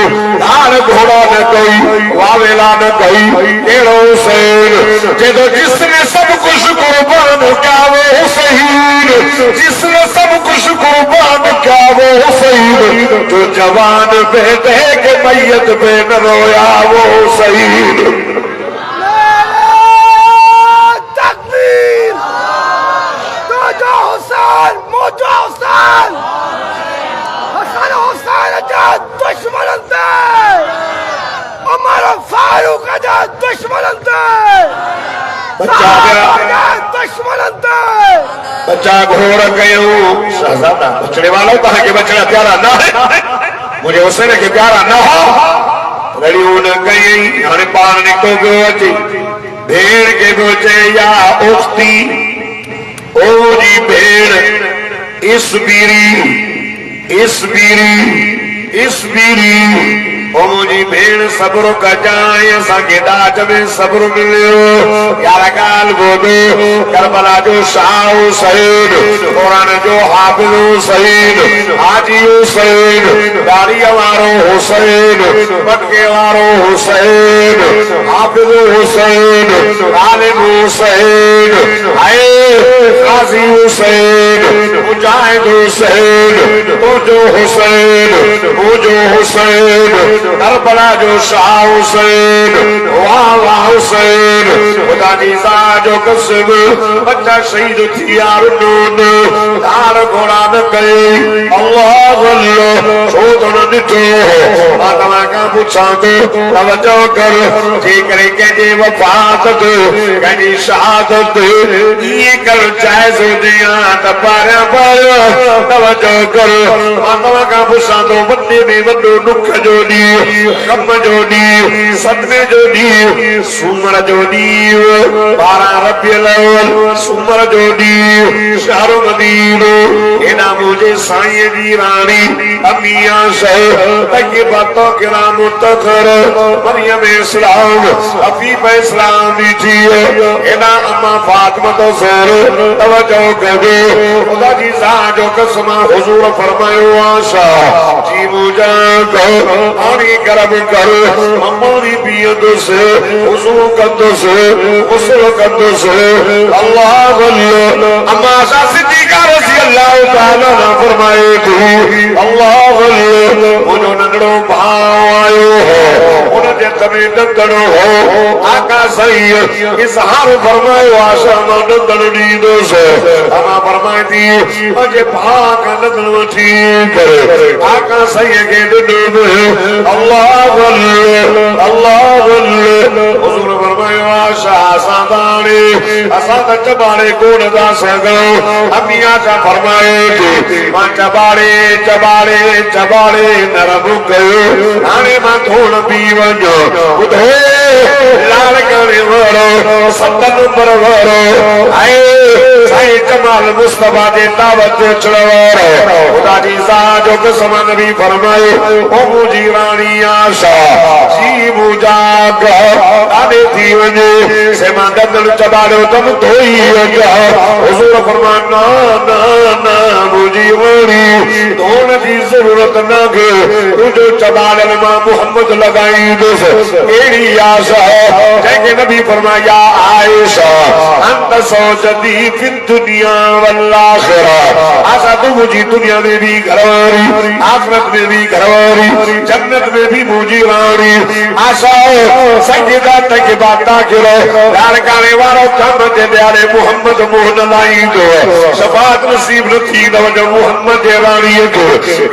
धार घोड़ा न कई वावेला न कई केड़ो हुसैन जेदो जिसने सब कुछ कुर्बान किया वो हुसैन जिसने सब कुछ कुर्बान किया वो हुसैन जो जवान बेटे के मैयत पे न रोया वो हुसैन फारूक आजाद दुश्मन बच्चा घोर कयो शहजादा बचड़े वालों कहा कि बचड़ा प्यारा ना है मुझे हुसैन के प्यारा ना हो लड़ियों न कई हाणे पान निको पियो अचे भेड़ के बोचे या उख्ती ओ जी भेड़ इस बीरी ओ मुझी भेड़ सब्र कजाए असांखे दाज में सब्र मिलियो यार गाल बोदो करबला जो शाह हुसैन कुरान जो हाफिज हुसैन हाजी हुसैन दाढ़ी वारो हुसैन मटके वारो हुसैन हाफिज हुसैन आलिम हुसैन आए गाजी हुसैन मुजाहिद हुसैन तुझो हुसैन करबला जो शाह हुसैन वाह वाह हुसैन खुदा जी जो कसम बच्चा शहीद थिया रुनून धार घोड़ा न कई अल्लाह अल्लाह छोड़ न ॾिठो मां तव्हां खां पुछां थो तवजो कर जे करे कंहिंजे वफ़ात कंहिंजी शहादत इएं कर जाइज़ हुजे त पारियां पारियां तवजो कर मां तव्हां खां पुछां थो वॾे में वॾो दुख जो ॾींहुं कम जो ॾींहुं सदमे जो ॾींहुं सूमर जो ॾींहुं 12 रबियुल अव्वल सूमर जो ॾींहुं शहर मदीनो एॾा मुंहिंजे साईं जी राणी अमिया शह तैयबा ताहिरा मुतहर मरियम इस्लाम हफीफ इस्लाम जी थी एॾा अम्मा फातिमा तो ज़हर तवजो कजो खुदा जी जो कसम हुजूर फरमायो आशा जी मुझा पानी गरम कर अम्मारी पियंदुस वुज़ू कंदुस गुस्ल कंदुस अल्लाह अल्लाह अम्मा आशा सिद्दीक़ा रज़ी अल्लाह तआला ने फरमाए थी अल्लाह अल्लाह मुझो नंढड़ो भाउ आयो हो उनजे तमे नंढड़ो हो आका सही इज़हार फरमायो आशा मां नंढड़ ॾींदुस अम्मा फरमाए थी मुंहिंजे भाउ खां नंढड़ वठी करे आका सही खे ॾिनो अल्लाह हुजूर फरमायो आशा असां ताणे असां त चबाड़े कोन था सघूं अमिया जा फरमाए थी मां चबाड़े नरम कयो हाणे मां थोड़ पी वञो ॿुधो लाल करे वारो 7 नंबर वारो आए साईं जमाल मुस्तफा जे दावत अचण वारो खुदा जी जो कसम नबी फरमायो ओ मुंहिंजी राणी आशा जी मुझा ॾाढे थी वञे से मां दंदड़ चबाड़ो तम धोई वञा हुजूर फरमायो ना मुंहिंजी राणी धोण जी ज़रूरत न के तुंहिंजो चबाड़नि मां मुहम्मद लॻाईंदुसि अहिड़ी आशा जंहिंखे नबी फरमाया आयशा अंत सौजदी फिद दुनिया वल आखिरा आशा तू मुझी दुनिया में भी घरवारी आखिरत में भी घरवारी जन्नत में भी मुझी रानी आशा संगीता तक बाता करो यार काने वारो कम ते प्यारे मोहम्मद मोहन लाई दो शफाअत नसीब न थी न वजो मोहम्मद जे रानी को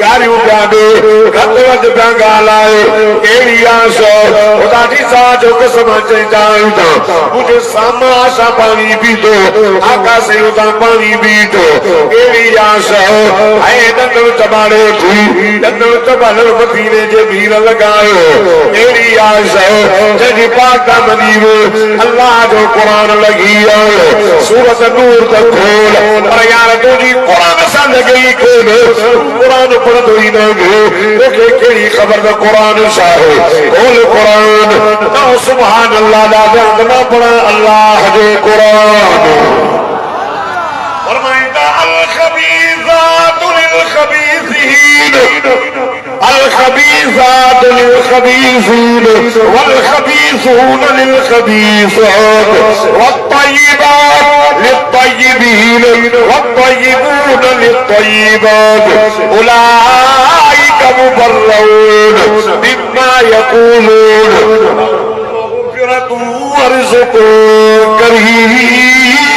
गारियो प्यादो गतवत प्या गालाए केड़ी आशा खुदा जी सा जो कसम चई जाऊं मुझे सामा आशा पानी पानी पी दो आका से उदा पानी पी दो एड़ी आस है दंदल चबाड़े थी दंदल चबाड़े मदीने जे भीड़ लगायो एड़ी आस जजी पाक दा मदीने अल्लाह जो कुरान लगी है सूरत नूर दा खोल पर यार तुझी कुरान सा लगी खोल कुरान पढ़ दो ही ना के केड़ी खबर दा कुरान सा है खोल कुरान तो सुभान अल्लाह दा ना पढ़ा अल्लाह जो कुरान फरमाइंदा अल खबीसात लिल खबीसीन الخبيثات للخبيثين والخبيثون للخبيثات والطيبات للطيبين والطيبون للطيبات أولئك مبرؤون مما يقولون مغفرة ورزق كريم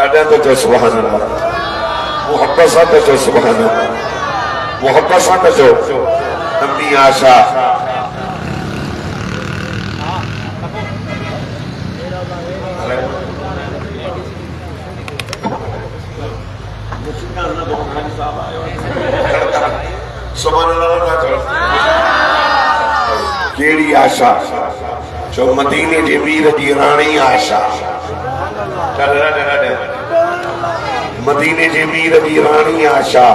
ada tu subhanallah muhabbat satu tu subhanallah muhabbat satu tu Nabi Asha subhanallah केड़ी आशा जो मदीने जे वीर जी राणी आशा मदीने जे वीर जी राणी आशा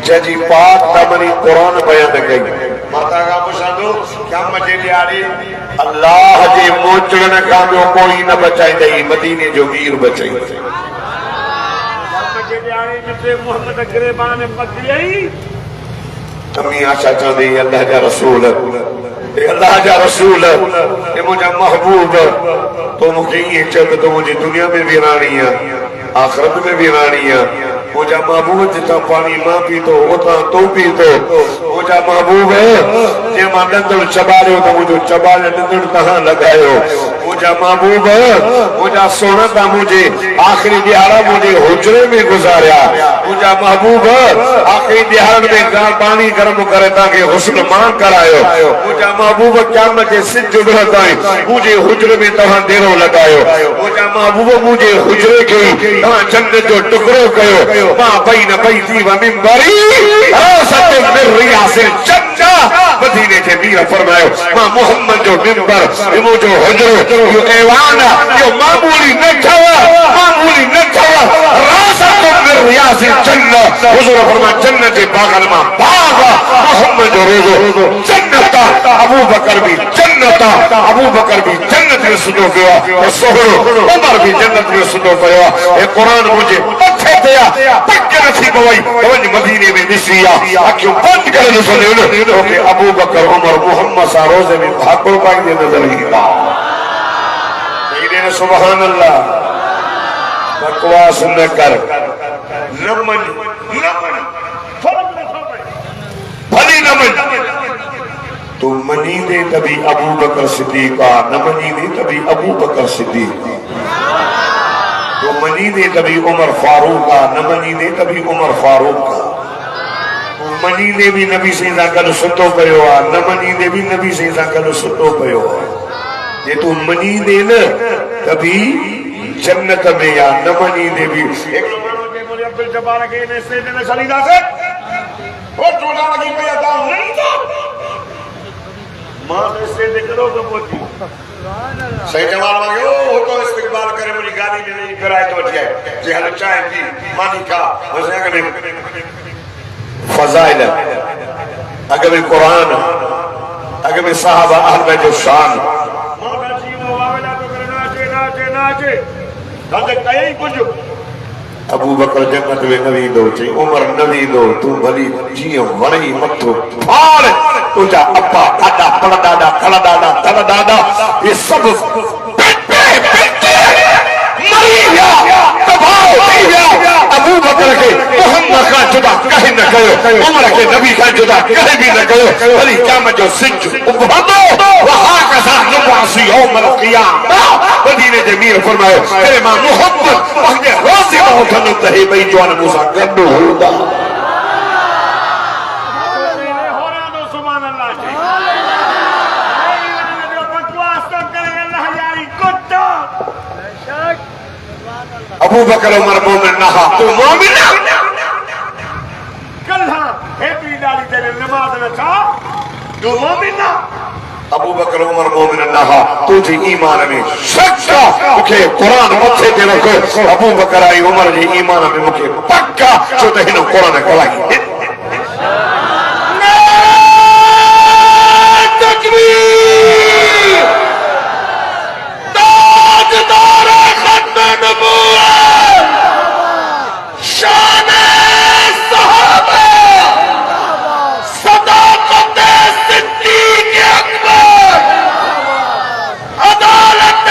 जजी पाक तमरी कुरान बयान कई माता का पुछंदो कम जे ॾियारी अल्लाह जे मोचड़न का कोई न बचाईंदई मदीने जो वीर बचाईंदई कम जे ॾियारी जिते मोहम्मद गिरबान मकई तमी आशा चंदी अल्लाह जा रसूल अल्लाह जा रसूल ए मुझा महबूब तो मुझे ये चल तो मुझे दुनिया में भी रानी है आखिरत में भी रानी है मुझा महबूब जितना पानी मां पी तो उतना तू पी तो मुझा महबूब है जे मां डंदड़ चबारियो तो मुझे चबारे डंदड़ तहां लगायो मुझा महबूब मुझा सोना था मुझे आखिरी दिहाड़ा मुझे हुजरे में गुजारिया मुझा महबूब आखिरी दिहाड़ में पानी गर्म करे ताकि हुस्न मान करायो मुझा महबूब क़यामत के सिज उभरताई मुझे हुजरे में तहां देरो लगायो मुझा महबूब मुझे हुजरे के तहां जन्नत जो टुकड़ो कयो मां बैन बैती व मिंबरी रासत मिन रियासिल जन्नत मदीने के वीर फरमायो मां मोहम्मद जो मिंबर इमो जो हुजरो यो ऐवान यो मामूली न ठवा रासत मिन रियासिल जन्नत हुजूर फरमाया जन्नत के बागन में बाग मोहम्मद जो रोजो जन्नत अबू बकर भी जन्नत में सुनो पियो और सोहरो उमर भी जन्नत में सुनो पियो ए कुरान मुझे मथे दिया तक नथी पवई वञ मदीने में ॾिसिया अखियूं बंद करे ॾिसंदे ओके अबू बकर उमर मोहम्मद सा रोज़े में भाकुर पाईंदे नज़र ईंदा सही सुभान अल्लाह बकवास न कर न मन भली न मन तू मनी दे तभी अबू बकर सिद्दीका न मनी दे तभी अबू बकर सिद्दीक तो मनी दे तभी उमर फारूक का न मनी दे तभी उमर फारूक का तो मनी दे भी नबी से गल सुतो पियो आ न मनी दे भी नबी से गल सुतो पियो जे तू मनी दे न तभी जन्नत में या न मनी दे भी एक मानो के बोले अब्दुल जब्बार के ने से ने सलीदा से वो टोला लगी पे आता नहीं था मां ने से करो तो पहुंची सही जवाब मांगे ओ तो इस्तेमाल करे मुझे गाड़ी में नहीं कराए तो ठीक है जे हल चाय की मानी का वैसे अगर फजाइल अगर में कुरान अगर में साहबा अहले जो शान मां बैठी वो आवेला तो करना चे दंद कई कुछ अबू बकर जन्नत में नवी दो चे उमर नवी दो तू भली जियो वणी मथो फाड़ तुझा अप्पा दादा पड़ दादा खड़ा दादा तड़ दादा ये सब मरी गया तबाह हो गया अबू बकर के मोहम्मद का जुदा कहीं न कयो उमर के नबी का जुदा कहीं भी न कयो भली क़यामत जो सिज उभरदो वहां का सा नुवासी यौमल क़ियामा मदीने जे मीर फरमायो तेरे मां मोहम्मद पंहिंजे रोज़े उथन तहे भई जवान मूसा गॾु हूंदा सुभान अल्लाह जी बकवास तो करे अल्लाह जा अबू बकर उमर मोमिन ना हा तू मोमिन ना कल्हा हेपी डाली तेरे नमाज में था तू मोमिन ना अबू बकर उमर मोमिन ना हा तुझे ईमान में शक मुखे कुरान मथे ते रखो अबू बकर आई उमर जे ईमान में मुखे पक्का छो त हिन कुरान कलाई तकबीर ताजदार खत्म नबूवत शान सहाबा सदाकत सिद्दीक अकबर अदालत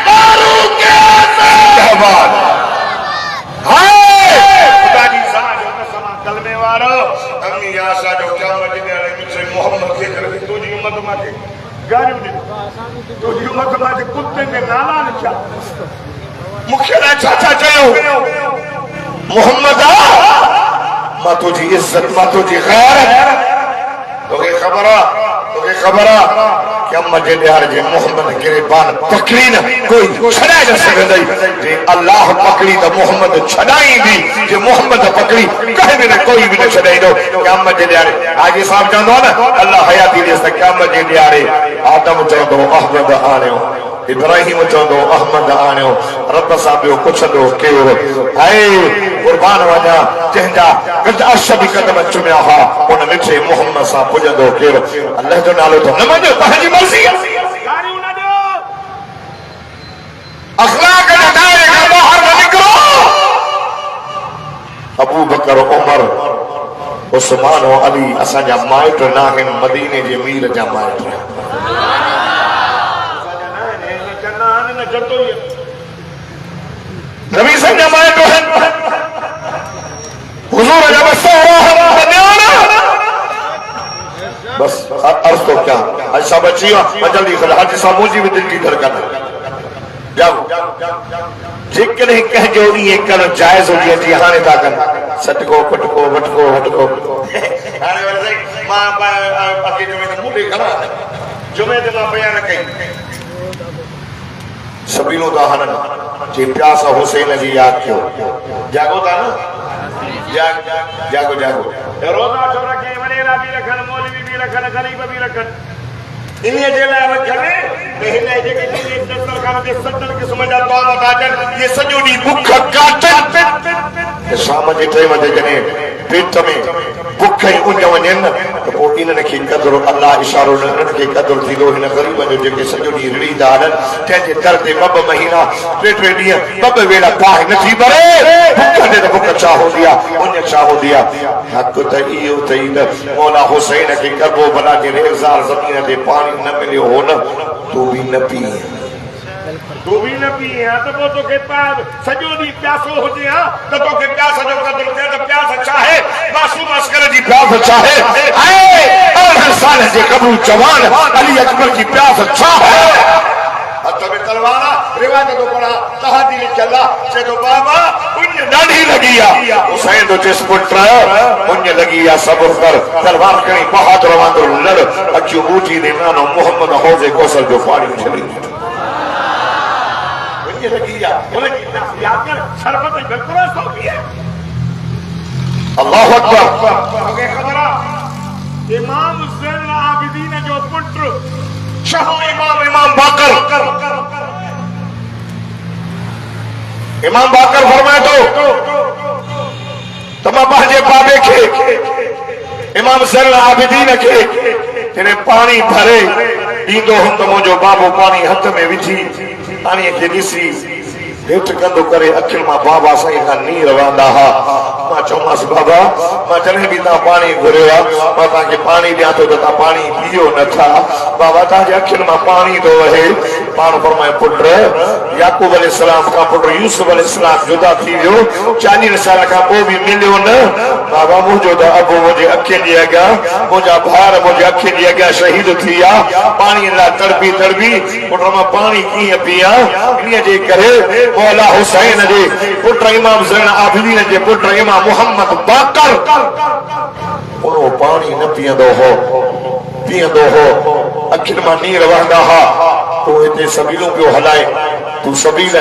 फारूक आज़म हाय खुदा जी साज समा कलमे वारो अम्मी आशा जो क्या मजदे अरे मित्र मोहम्मद के करके तुझी उम्मत माते गारिब ने तुझी उम्मत माते कुत्ते ने नाला लिखा मुखे ना चाचा चयो मोहम्मद मां तुझी इज्जत मां तुझी गैरत तोखे खबर क्या मजे ॾियार जे मोहम्मद गिरबान पकड़ी न कोई छॾाए न सघंदई जे अल्लाह पकड़ी त मोहम्मद छॾाईंदी जे मोहम्मद पकड़ी कहे बि न कोई बि न छॾाईंदो क़यामत जे ॾियारे हाजी साहब चवंदो आहे न अल्लाह हयाती ॾेसि त क़यामत जे ॾियारे आदम चवंदो अहमद आणियो इब्राहिम चवंदो अहमद आणियो रब सां ॿियो पुछंदो केरु हाय कुर्बान वञा जंहिंजा अर्श बि क़दम चुमिया हुआ उन मिठे मोहम्मद सां पुॼंदो केरु अल्लाह जो नालो त न मञो पंहिंजी मर्ज़ी गारिब न दो अखलाक जे दायरे खां ॿाहिरि न निकिरो अबू बकर उमर उस्मान और अली असांजा माइट न आहिनि मदीने जे मीर जा माइट नबी संजा माइट हुजूर जा बस अर्ज तो क्या आज सब अच्छी हो जल्दी कर हज साहब मुझी भी दिल की धड़कन जाओ जेकॾहिं कंहिंजो ईअं करणु जाइज़ हुजे जी हाणे था कनि सटको पटको वटको हटको हाणे वरी मां अॻे जुमे ते मूं ॾे खणा जुमे ते मां बयान कई सबीनो था हननि जे प्यास हुसैन जी याद कयो जागो था न जागो रोज़ा छो रखे वॾेरा बि रखनि मौलवी बि रखनि ग़रीब बि रखनि इन्हीअ जे लाइ रखनि त हिन जेके दस्तरखान ते 70 क़िस्म जा ताम अचनि इहे सॼो ॾींहुं बुख काटनि शाम जे टाइम ते जॾहिं पेट में बुख ऐं उञ वञनि न त पोइ इन्हनि खे क़दुरु अल्लाह इशारो न इन्हनि खे क़दुरु थींदो हिन ग़रीबनि जो जेके सॼो ॾींहुं रिड़ी था हलनि तंहिंजे दर ते ॿ महीना टे ॾींहं ॿ वेड़ा पाए नथी भरे बुख ते त बुख छा हूंदी आहे उञ छा हूंदी आहे हक़ त इहो अथई त मौला हुसैन खे करबो भला जे रेज़ार ज़मीन ते पाणी न मिलियो हो न तूं बि न पी तू भी न पी है तो वो तो के पास सजो दी प्यासो हो जे हां तो के प्यास जो कदर थे तो प्यास अच्छा है मासूम अस्कर जी प्यास अच्छा है आए और इंसान जे कबू जवान अली अकबर की प्यास अच्छा है तबे तलवारा रिवाज तो पड़ा तहादी लिखला से तो बाबा उन डाढ़ी लगी आ हुसैन तो जिस पुत्र उन लगी आ सब्र कर तलवार कहीं बहादुर वांगुर लड़ अखियों बूटी दे नानो मोहम्मद हौजे कौसर जो पानी चली ये लगी आ बोले याद कर शरबत बिल्कुल सो भी है अल्लाह अकबर ओके खबरा इमाम ज़ैनुल आबिदीन जो पुत्र शाह इमाम बाकर फरमाए तो तमाम बाजे बाबे के इमाम ज़ैनुल आबिदीन के तेरे पानी भरे ईंदो हम तो मुझो बाबो पानी हथ में विझी पानी के ॾिसी हेठि कंदो करे अखियुनि मां बाबा साईं खां नीर वहंदा हा मां चयोमांसि बाबा मां जॾहिं बि तव्हां पाणी घुरियो आहे मां तव्हांखे पाणी ॾियां थो त तव्हां पाणी पीओ नथा बाबा तव्हांजे अखियुनि मां पाणी थो वहे पाण फरमाए पुट याकूब अलैहिस्सलाम खां पुट यूसुफ अलैहिस्सलाम जुदा थी वियो 40 साल खां पोइ बि मिलियो न बाबा मुंहिंजो त अबो मुंहिंजे अखियुनि जे अॻियां मुंहिंजा भाउर मुंहिंजे अखियुनि जे अॻियां शहीद थी विया पाणीअ लाइ तड़पी पुट मां पाणी कीअं पीआं इन्हीअ जे करे मौला हुसैन जे पुट इमाम ज़ैनुल आबिदीन जे पुट इमाम मुहम्मद बाकर उनो पानी न पीअंदो हो अखियुनि मां नीर वहंदा हा तू इतने सबीलों को हलाए, तू सबील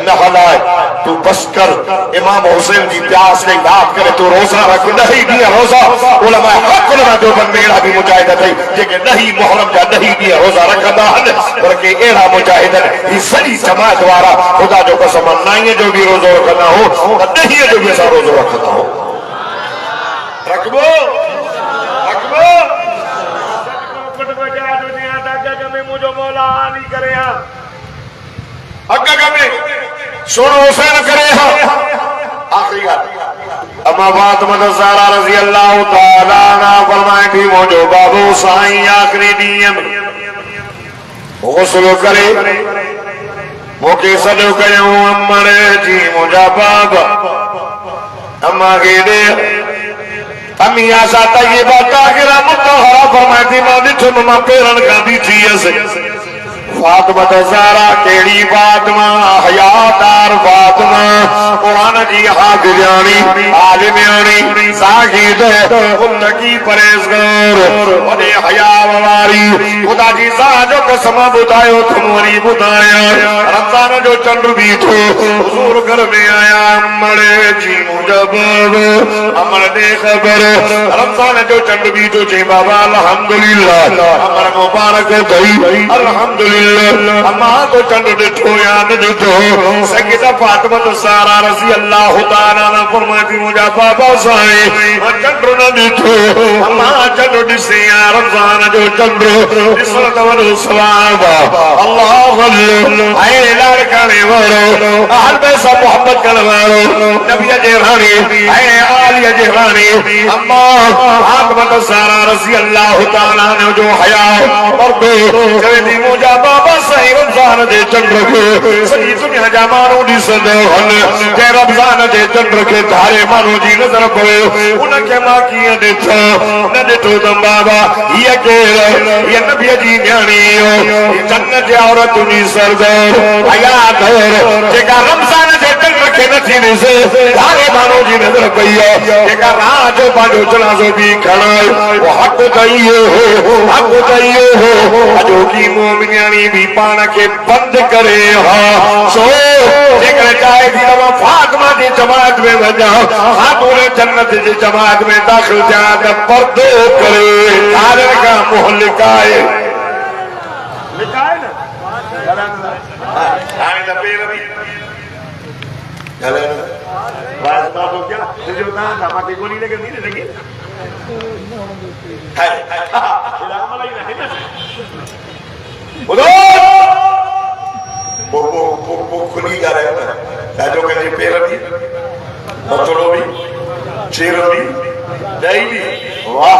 न हलाए, तू बस कर। इमाम हुसैन की प्यास ने याद करे तू रोजा रख, नहीं दिया रोजा उलमा हक उलमा जो बन मेरा भी मुजाहिद है जेके नहीं मुहर्रम जा नहीं दिया रोजा रखदा हन, बल्कि एड़ा मुजाहिद है सही जमात वाला खुदा जो कसम नहीं जो भी रोजो रखना हो नहीं जो भी सा रोजो रखना हो रखबो रखबो मुझो मौला आनी करे अग्गा में सुनो हुसैन करे आखिरी बात अम्मा फातिमा ज़हरा रज़ी अल्लाह तआला अन्हा फरमाए थी मुझो बाबू साईं आखिरी ॾींहं में गुस्ल करे मूंखे सॾु कयूं अमर जी मुंहिंजा बाबा अम्मा खे ॾे अम्मी आशा तय्यबा ताहिरा मुतहरा फरमाए थी मां ॾिठुमि मां पेरनि खां बीठी हुयसि फातिमा ज़हरा केड़ी फातिमा हयादार फातिमा कुरान जी हाफ़िज़ानी आलिमानी साहिद मुत्तकी परहेज़गार वॾे हया वारी खुदा जी ज़ात जो कसम ॿुधायो तुम वरी ॿुधाया रमज़ान जो चंड बीठो हुज़ूर घर में आया अमर जी मुंहिंजा बाबा अमर ॾे ख़बर रमज़ान जो चंड बीठो चई बाबा अल्हम्दुलिल्लाह अमर मुबारक थई अल्हम्दुलिल्लाह अम्मा को चंड ॾिठो या न ॾिठो सैयदा फातिमा ज़हरा रज़ी अल्लाह तआला अन्हा फरमाती मुंहिंजा बाबा साईं मां चंड न ॾिठो अम्मा चंड ॾिसे या रमज़ान जो चंड ॾिसण त वॾो सवाब अल्लाह अल्लाह ऐं लाड़काणे वारो अहल बैत मोहब्बत करण वारो नबी जे राणी ऐं आलिया जे राणी अम्मा फातिमा ज़हरा रज़ी अल्लाह तआला अन्हा जो हया पर्दो चवे थी मुंहिंजा बाबा साईं रमज़ान जे चंड खे सॼी दुनिया जा माण्हू ॾिसंदा आहिनि जंहिं रमज़ान जे चंड खे धारे माण्हू जी नज़र पए उनखे मां कीअं ॾिठो न ॾिठो त बाबा हीअ केरु हीअ नबीअ जी न्याणी जन्नत जे औरतुनि जी सरदार हयादार जेका रमज़ान जे चंड खे नथी ॾिसे धारे माण्हू जी नज़र पई आहे जेका राह जो पंहिंजो जनाज़ो बि खणाए उहो हक़ त इहो हो हक़ त इहो हो अॼोकी मोमिनी भी पान के बंद करे सो जेकर चाहे थी त फातिमा जी जमात में वञा खातून जन्नत जी जमात में दाखिल थिया त पर्दो करे धारनि खां मुंहुं लिकाए लिकाए न हाणे त पेर बि बात बात हो क्या तुझे बता था बाकी गोली लेके नहीं लगी है इलामा ही नहीं वो खुली जा रहे हैं राजों के लिए पेर भी बचड़ों भी चेर भी दही भी वाह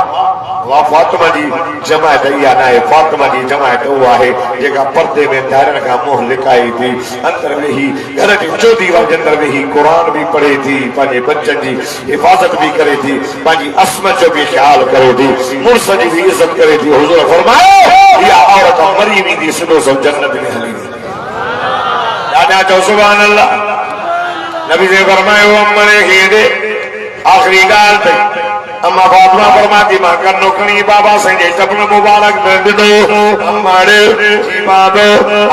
वाह फातिमा जी जमात इहा न आहे फातिमा जी जमात उहा आहे जेका पर्दे में धारनि खां मुंहुं लिकाए थी अंदर वेही घर जी चोधी वारे अंदर वेही क़ुरान भी पढ़े थी पंहिंजे बच्चनि जी हिफ़ाज़त भी करे थी पंहिंजी अस्मत जो भी ख्याल करे थी मुड़स जी भी इज़त करे थी हुज़ूर फरमायो इहा औरत मरी वेंदी सिधो सो जन्नत में हली वेंदी ॾाढा चओ सुभान अल्लाह नबी से फरमायो अम्मने खे ॾे आख़िरी ॻाल्हि अथई अम्मा फातिमा फरमाती मां कन्नो खणी बाबा संजे चपन मुबारक में ॾिनो अम्मा ॾे बाबा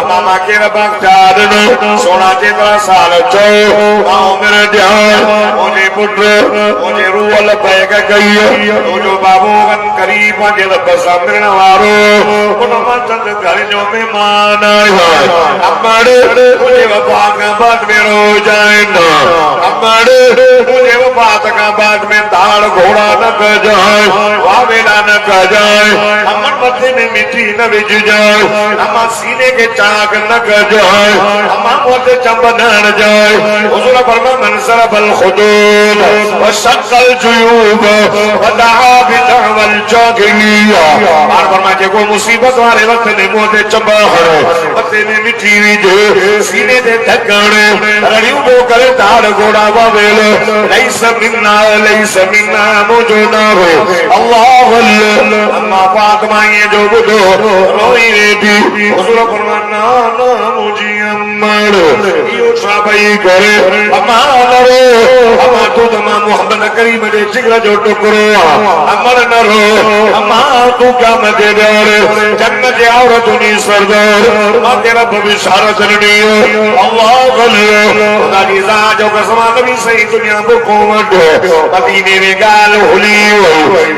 अम्मा मां केर बख्शा ॾिनो सोना जेतिरा साल चओ मां उमिरि ॾियां मुंहिंजे पुट मुंहिंजे रूअल बैग कई तुंहिंजो बाबू वन करीब पंहिंजे रब सां मिलण वारो उन मां चंद घर जो महिमान आयो अम्मा ॾे मुंहिंजे वफ़ात खां बाद में रोज़ आहिनि अम्मा ॾे मुंहिंजे वफ़ात खां बाद में दाड़ घोड़ा न कजाए वावेला न कजाए अमन मथे में मिट्टी न विझ जाए अम्मा सीने के चाक न कजाए अम्मा मोते चंब न जाए हुजूर फरमा मन सरबल खुदूद व शक्ल जुयूब व दआ बिदअवल जाहिलिया बार फरमा जेको मुसीबत वाले वक्त ने मोते चंब हड़े मथे में मिट्टी विझ सीने ते ढकण रड़ियों बो करे दाड़ घोड़ा वावेल लैस मिन्ना मुझ जो ना हो अल्लाह अल्लाह अम्मा फातिमा ये जो बुदो रोई थी हुजूर फरमाना ना मुझे अम्मड़ यो शाबाई करे अम्मा न रो अम्मा तू तमा मोहम्मद करीम दे जिगर जो टुकड़ो अम्मड़ न रो अम्मा तू क्या मजे दे जन्नत औरत नी सरदार मां तेरा भविष्य करनी अल्लाह अल्लाह खुदा दी जात जो कसम नबी सही दुनिया को कोवट मदीने में गाल हुली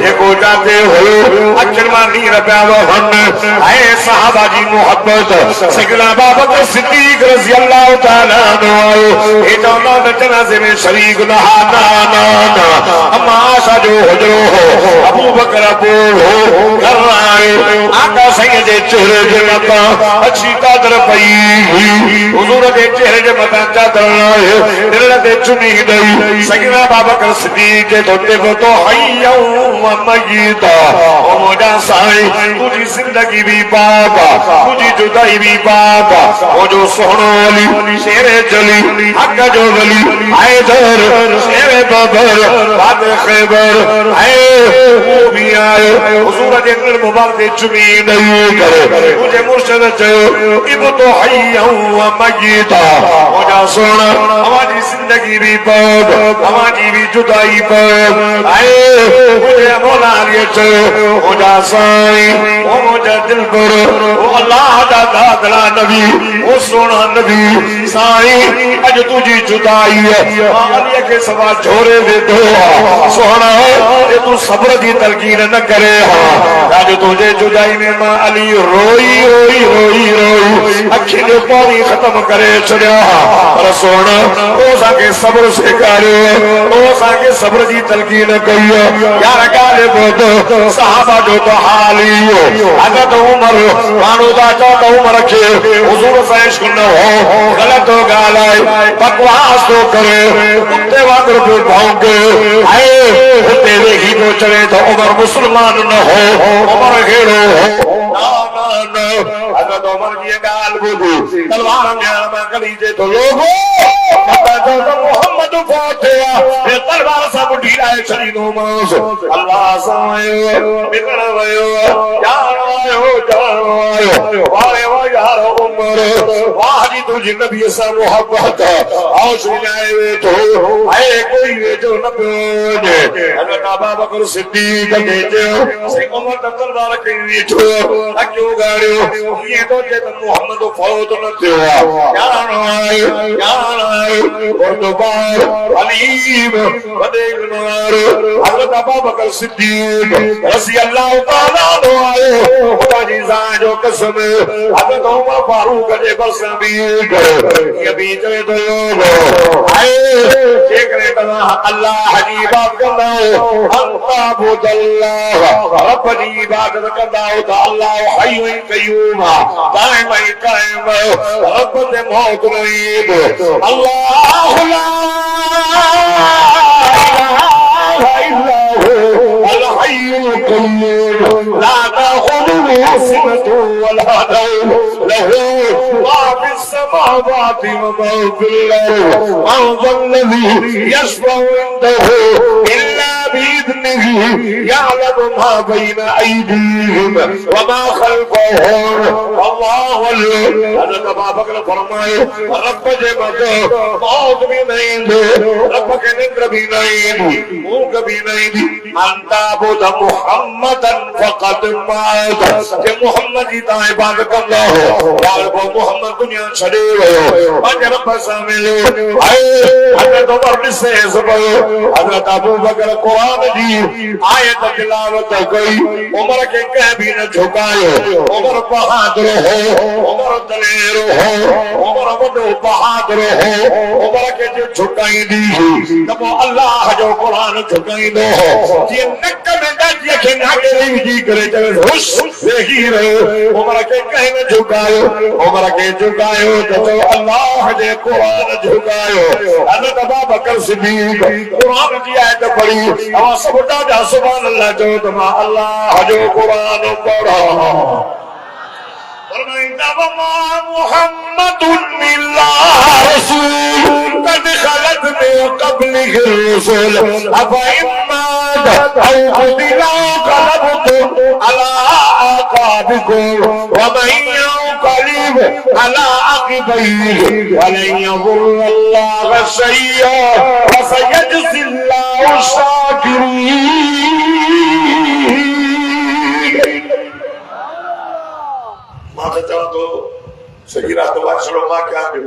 ये को जाते हो अक्षर मानी रब्या हम आए सहाबा जी मोहब्बत सगला बाबा सिद्दीक रज़ी अल्लाह तआला अन्हु ये दोनों जनाजे में शरीक ना ना ना अम्मा आशा जो हुजरो हो अबू बकर अबू हो घर आए आका सैयद दे चेहरे दे मता अच्छी कादर पई हुजूर दे चेहरे दे मता चादर आए दिल दे चुनी गई सगला बाबा कर सिद्दीक के तोते को तो हय्या व मय्यिता ओ मोजा साई तुझी जिंदगी भी बाबा तुझी जुदाई भी बाबा वो जो सोहनो अली शेरे जली हक जो वली आए दर शेरे बबर बाद खैबर आए वो भी आए हुजूर दे दिल मुबारक दे चुमी नहीं करे मुझे मुर्शिद चयो इब तो हय्या व मय्यिता वो जा सोना हमारी जिंदगी भी बाबा हमारी भी जुदाई पर आए मुझे मौला लिए चयो वो जा साई वो मुझे दिल पर वो अल्लाह दा दादला नबी वो सोना नबी साई अज तुझी जुदाई है अली के सवा छोरे दे दो सोना ये तू सब्र दी तलकीन न करे अज तुझे जुदाई में मां अली रोई रोई रोई रोई अखी दे पानी खत्म करे छड़िया पर सोना ओ साके सब्र से करे ओ साके सब्र दी तलकीन कहियो यार गाले बोतो सहाबा जो तो हाली हजरत उमर मानो दा तो उमर के हुजूर से इश्क न हो गलत हो गालाए बकवास तो करे कुत्ते वांगर पे भौंके आए कुत्ते देखी तो चले तो उमर मुसलमान न हो उमर घेरो ना ना ना हजरत उमर की गाल बोली तलवार में कलीजे तो लोगो तो मोहम्मद फातिहा ये तलवार सब ढीला है शरीनो मास अल्लाह सायो बिगड़ गयो यार आयो वाले वो यार उमर वाह जी तुझे नबी सा मोहब्बत आओ सुनाए वे तो आए कोई वे जो न बोले हजरत अबू बकर सिद्दीक कहते से उमर तलवार के नीचे क्यों गाड़ियो ये तो जे मोहम्मद फौत न थियो यार आयो और तो बार अलीम बदेल मार हजरत अबू बकर सिद्दीक रज़ी अल्लाह तआला अन्हु आए खुदा जी जान जो कसम हजरत उमर फारूक के बरसा भी ये भी चले तो लोग आए देख रहे तना अल्लाह की बात करना अंता बुदल्लाह रब की इबादत करना तो अल्लाह हय्युल कय्यूम कायम कायम रब दे मौत नहीं अल्लाह ला इलाहा इल्ला हु अल हय्युल कय्यूम ला ताखुदुहु सिनतु वला नौम लहु मा फिस समावाति व मा फिल अर्द वल्लज़ी यशफउ इंदहु इल्ला बिइज़्निही यअलमु मा बैन अयदीहिम व मा खल्फहुम अल्लाहु हज़रत अबू बकर फरमाए रब जे मत मौत भी नहीं दे रब के निद्र भी नहीं दी भूख भी नहीं दी अंता बुद मुहम्मदन फकद मात के मोहम्मद की इबादत करना हो यार वो मोहम्मद दुनिया छड़े गयो पंज रब सामने आए हजरत उमर से सब हजरत अबू बकर कुरान जी आयत तिलावत गई उमर के कह भी न झुकायो उमर बहादुर हो उमर दलेर हो उमर वडो बहादुर हो उमर के जो झुकाई दी तब अल्लाह जो कुरान झुकाई दो ये नक में दर्द के नाके जी करे चले होश वही रहे उमर के कह न झुकायो उमर के झुकायो तो अल्लाह ने कुरान झुकायो हजरत अबू बकर सिद्दीक कुरान की आयत पढ़ी और सब दा सुभान अल्लाह जो तुम अल्लाह जो कुरान पढ़ो फरमाइंदा वमा मुहम्मदुन इल्ला रसूल قد خلت من قبله الرسل أفإن مات أو قتل انقلبتم على أعقابكم ومن ينقلب على عقبيه ولن يضر الله شيئا وسيجزي الله الشاكرين. माता चवा तो सगीरा तो वाशलो मां क्या दे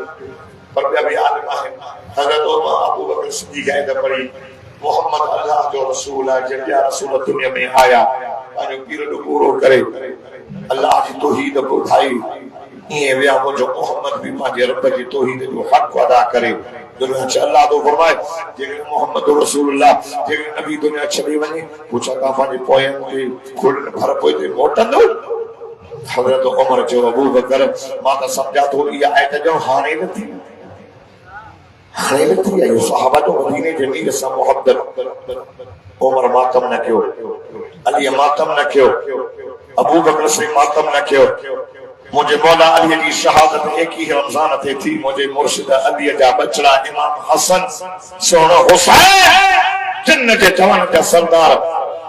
पर भी आलिम है हजरत उमर अबू बकर सिद्दीक है त पड़ी मोहम्मद अल्लाह जो रसूल है जब या रसूल दुनिया में आया पाजो पीर जो पूरो करे अल्लाह की तौहीद को ठाई ये विया जो मोहम्मद भी माजे रब की तौहीद जो हक अदा करे दुनिया से अल्लाह तो फरमाए जे मोहम्मद रसूलुल्लाह जे नबी दुनिया छड़ी वने पूछा का पानी पोयन के खुल भर पोई ते मोटंदो हजरत उमर जो अबू बकर माता समझा तो ये आयत जो हाने नथी है सहाबा जो मदीने जमील से मोहब्बत उमर मातम न क्यों अली मातम न क्यों अबू बकर से मातम न क्यों मुझे मौला अली की शहादत एक ही रमजान थे थी मुझे मुर्शिद अली जा बचड़ा इमाम हसन सोना हुसैन जन्नत जवान का सरदार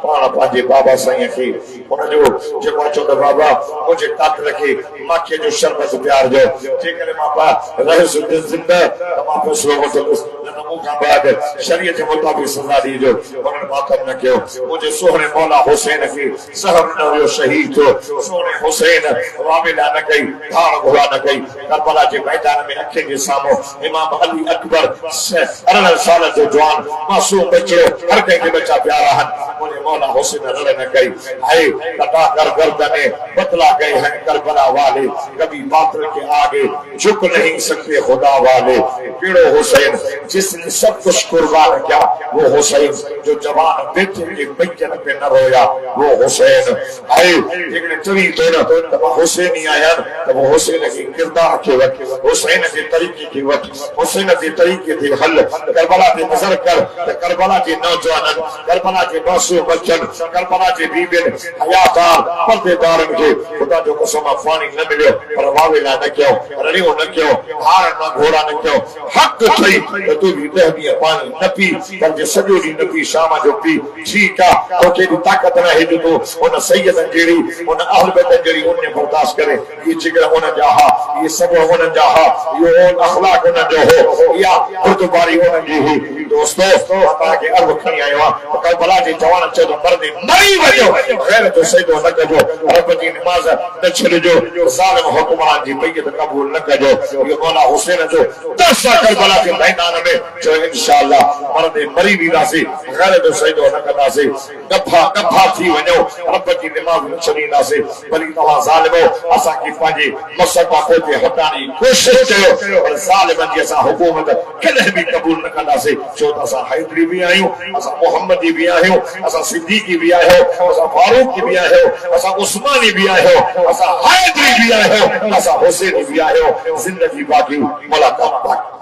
पाण पांजे बाबा साईं के उन जो जेको चो त बाबा मुझे काट रखे माखे जो शरबत प्यार जो जे करे मापा रहे सुदिन जिंदा तमा फैसलो वठो न मुखा बाद शरीयत के मुताबिक सजा दी जो उन मातम न कयो मुझे सोहरे मौला हुसैन के सहब न हो शहीद तो सोहरे हुसैन वामिला न कई धार घोड़ा न कई करबला के मैदान में अखे के सामो इमाम अली अकबर 18 साल जो जवान मासूम बच्चो हर के बच्चा प्यारा है मुझे मौला हुसैन रड़ न कई हाय कटा कर गर्दने बतला गए हैं करबला वाले कभी बातिल के आगे झुक नहीं सकते खुदा वाले पीड़ो हुसैन जिसने सब कुछ कुर्बान किया वो हुसैन जो जवान बेटे के बच्चन पे न रोया वो हुसैन हाय लेकिन चवी तो न तब हुसैन ही आया तब हुसैन के किरदार के वक्त हुसैन के तरीके के वक्त हुसैन के तरीके थे हल करबला के नजर कर करबला के नौजवान करबला के मासूम बच्चन करबला के बीबीन हयातार पर्देदार के खुदा जो कसम फानी न मिलो पर वावेला न क्यों रड़ियो न क्यों हार न घोड़ा न क्यों हक थई तू भी दहबी पानी न पी पर जे सजो दी न पी शाम जो पी ठीक आ तो के ताकत न है जो उन सैयदन जेड़ी उन अहल बैत जेड़ी उन्हें बर्दाश्त करे ये जिगर उन जाहा ये सब उन जाहा ये अखलाक उन जो हो या खुदबारी उन जी ही दोस्तों पता के अर्ब खणी आयो करबला जे जवान च जो मर्द मरी वयो गैर तो सैदो न कजो रब जी नमाज न छड़जो जालिम हुक्मरान जी बैत कबूल न कजो ये मौला हुसैन जो 10 करबला के मैदान में जो इंशाअल्लाह मर्द मरी भी नासी गैर तो सैदो न कदासी गफा थी वयो रब जी नमाज न छड़ी नासी वली तवा जालिमो असा की पाजी मसका पोते हटानी कोशिश कयो पर जालिमन जी असा हुकूमत कदे भी कबूल न कदासी छो असा हैदरी भी आयो असा मोहम्मदी भी आयो असा सिद्दीकी भी आयो असा फारूक भी आयो असा उस्मानी भी आयो असा हैदरी भी आयो असा हुसैनी भी आयो जिंदगी बाकी मुलाकात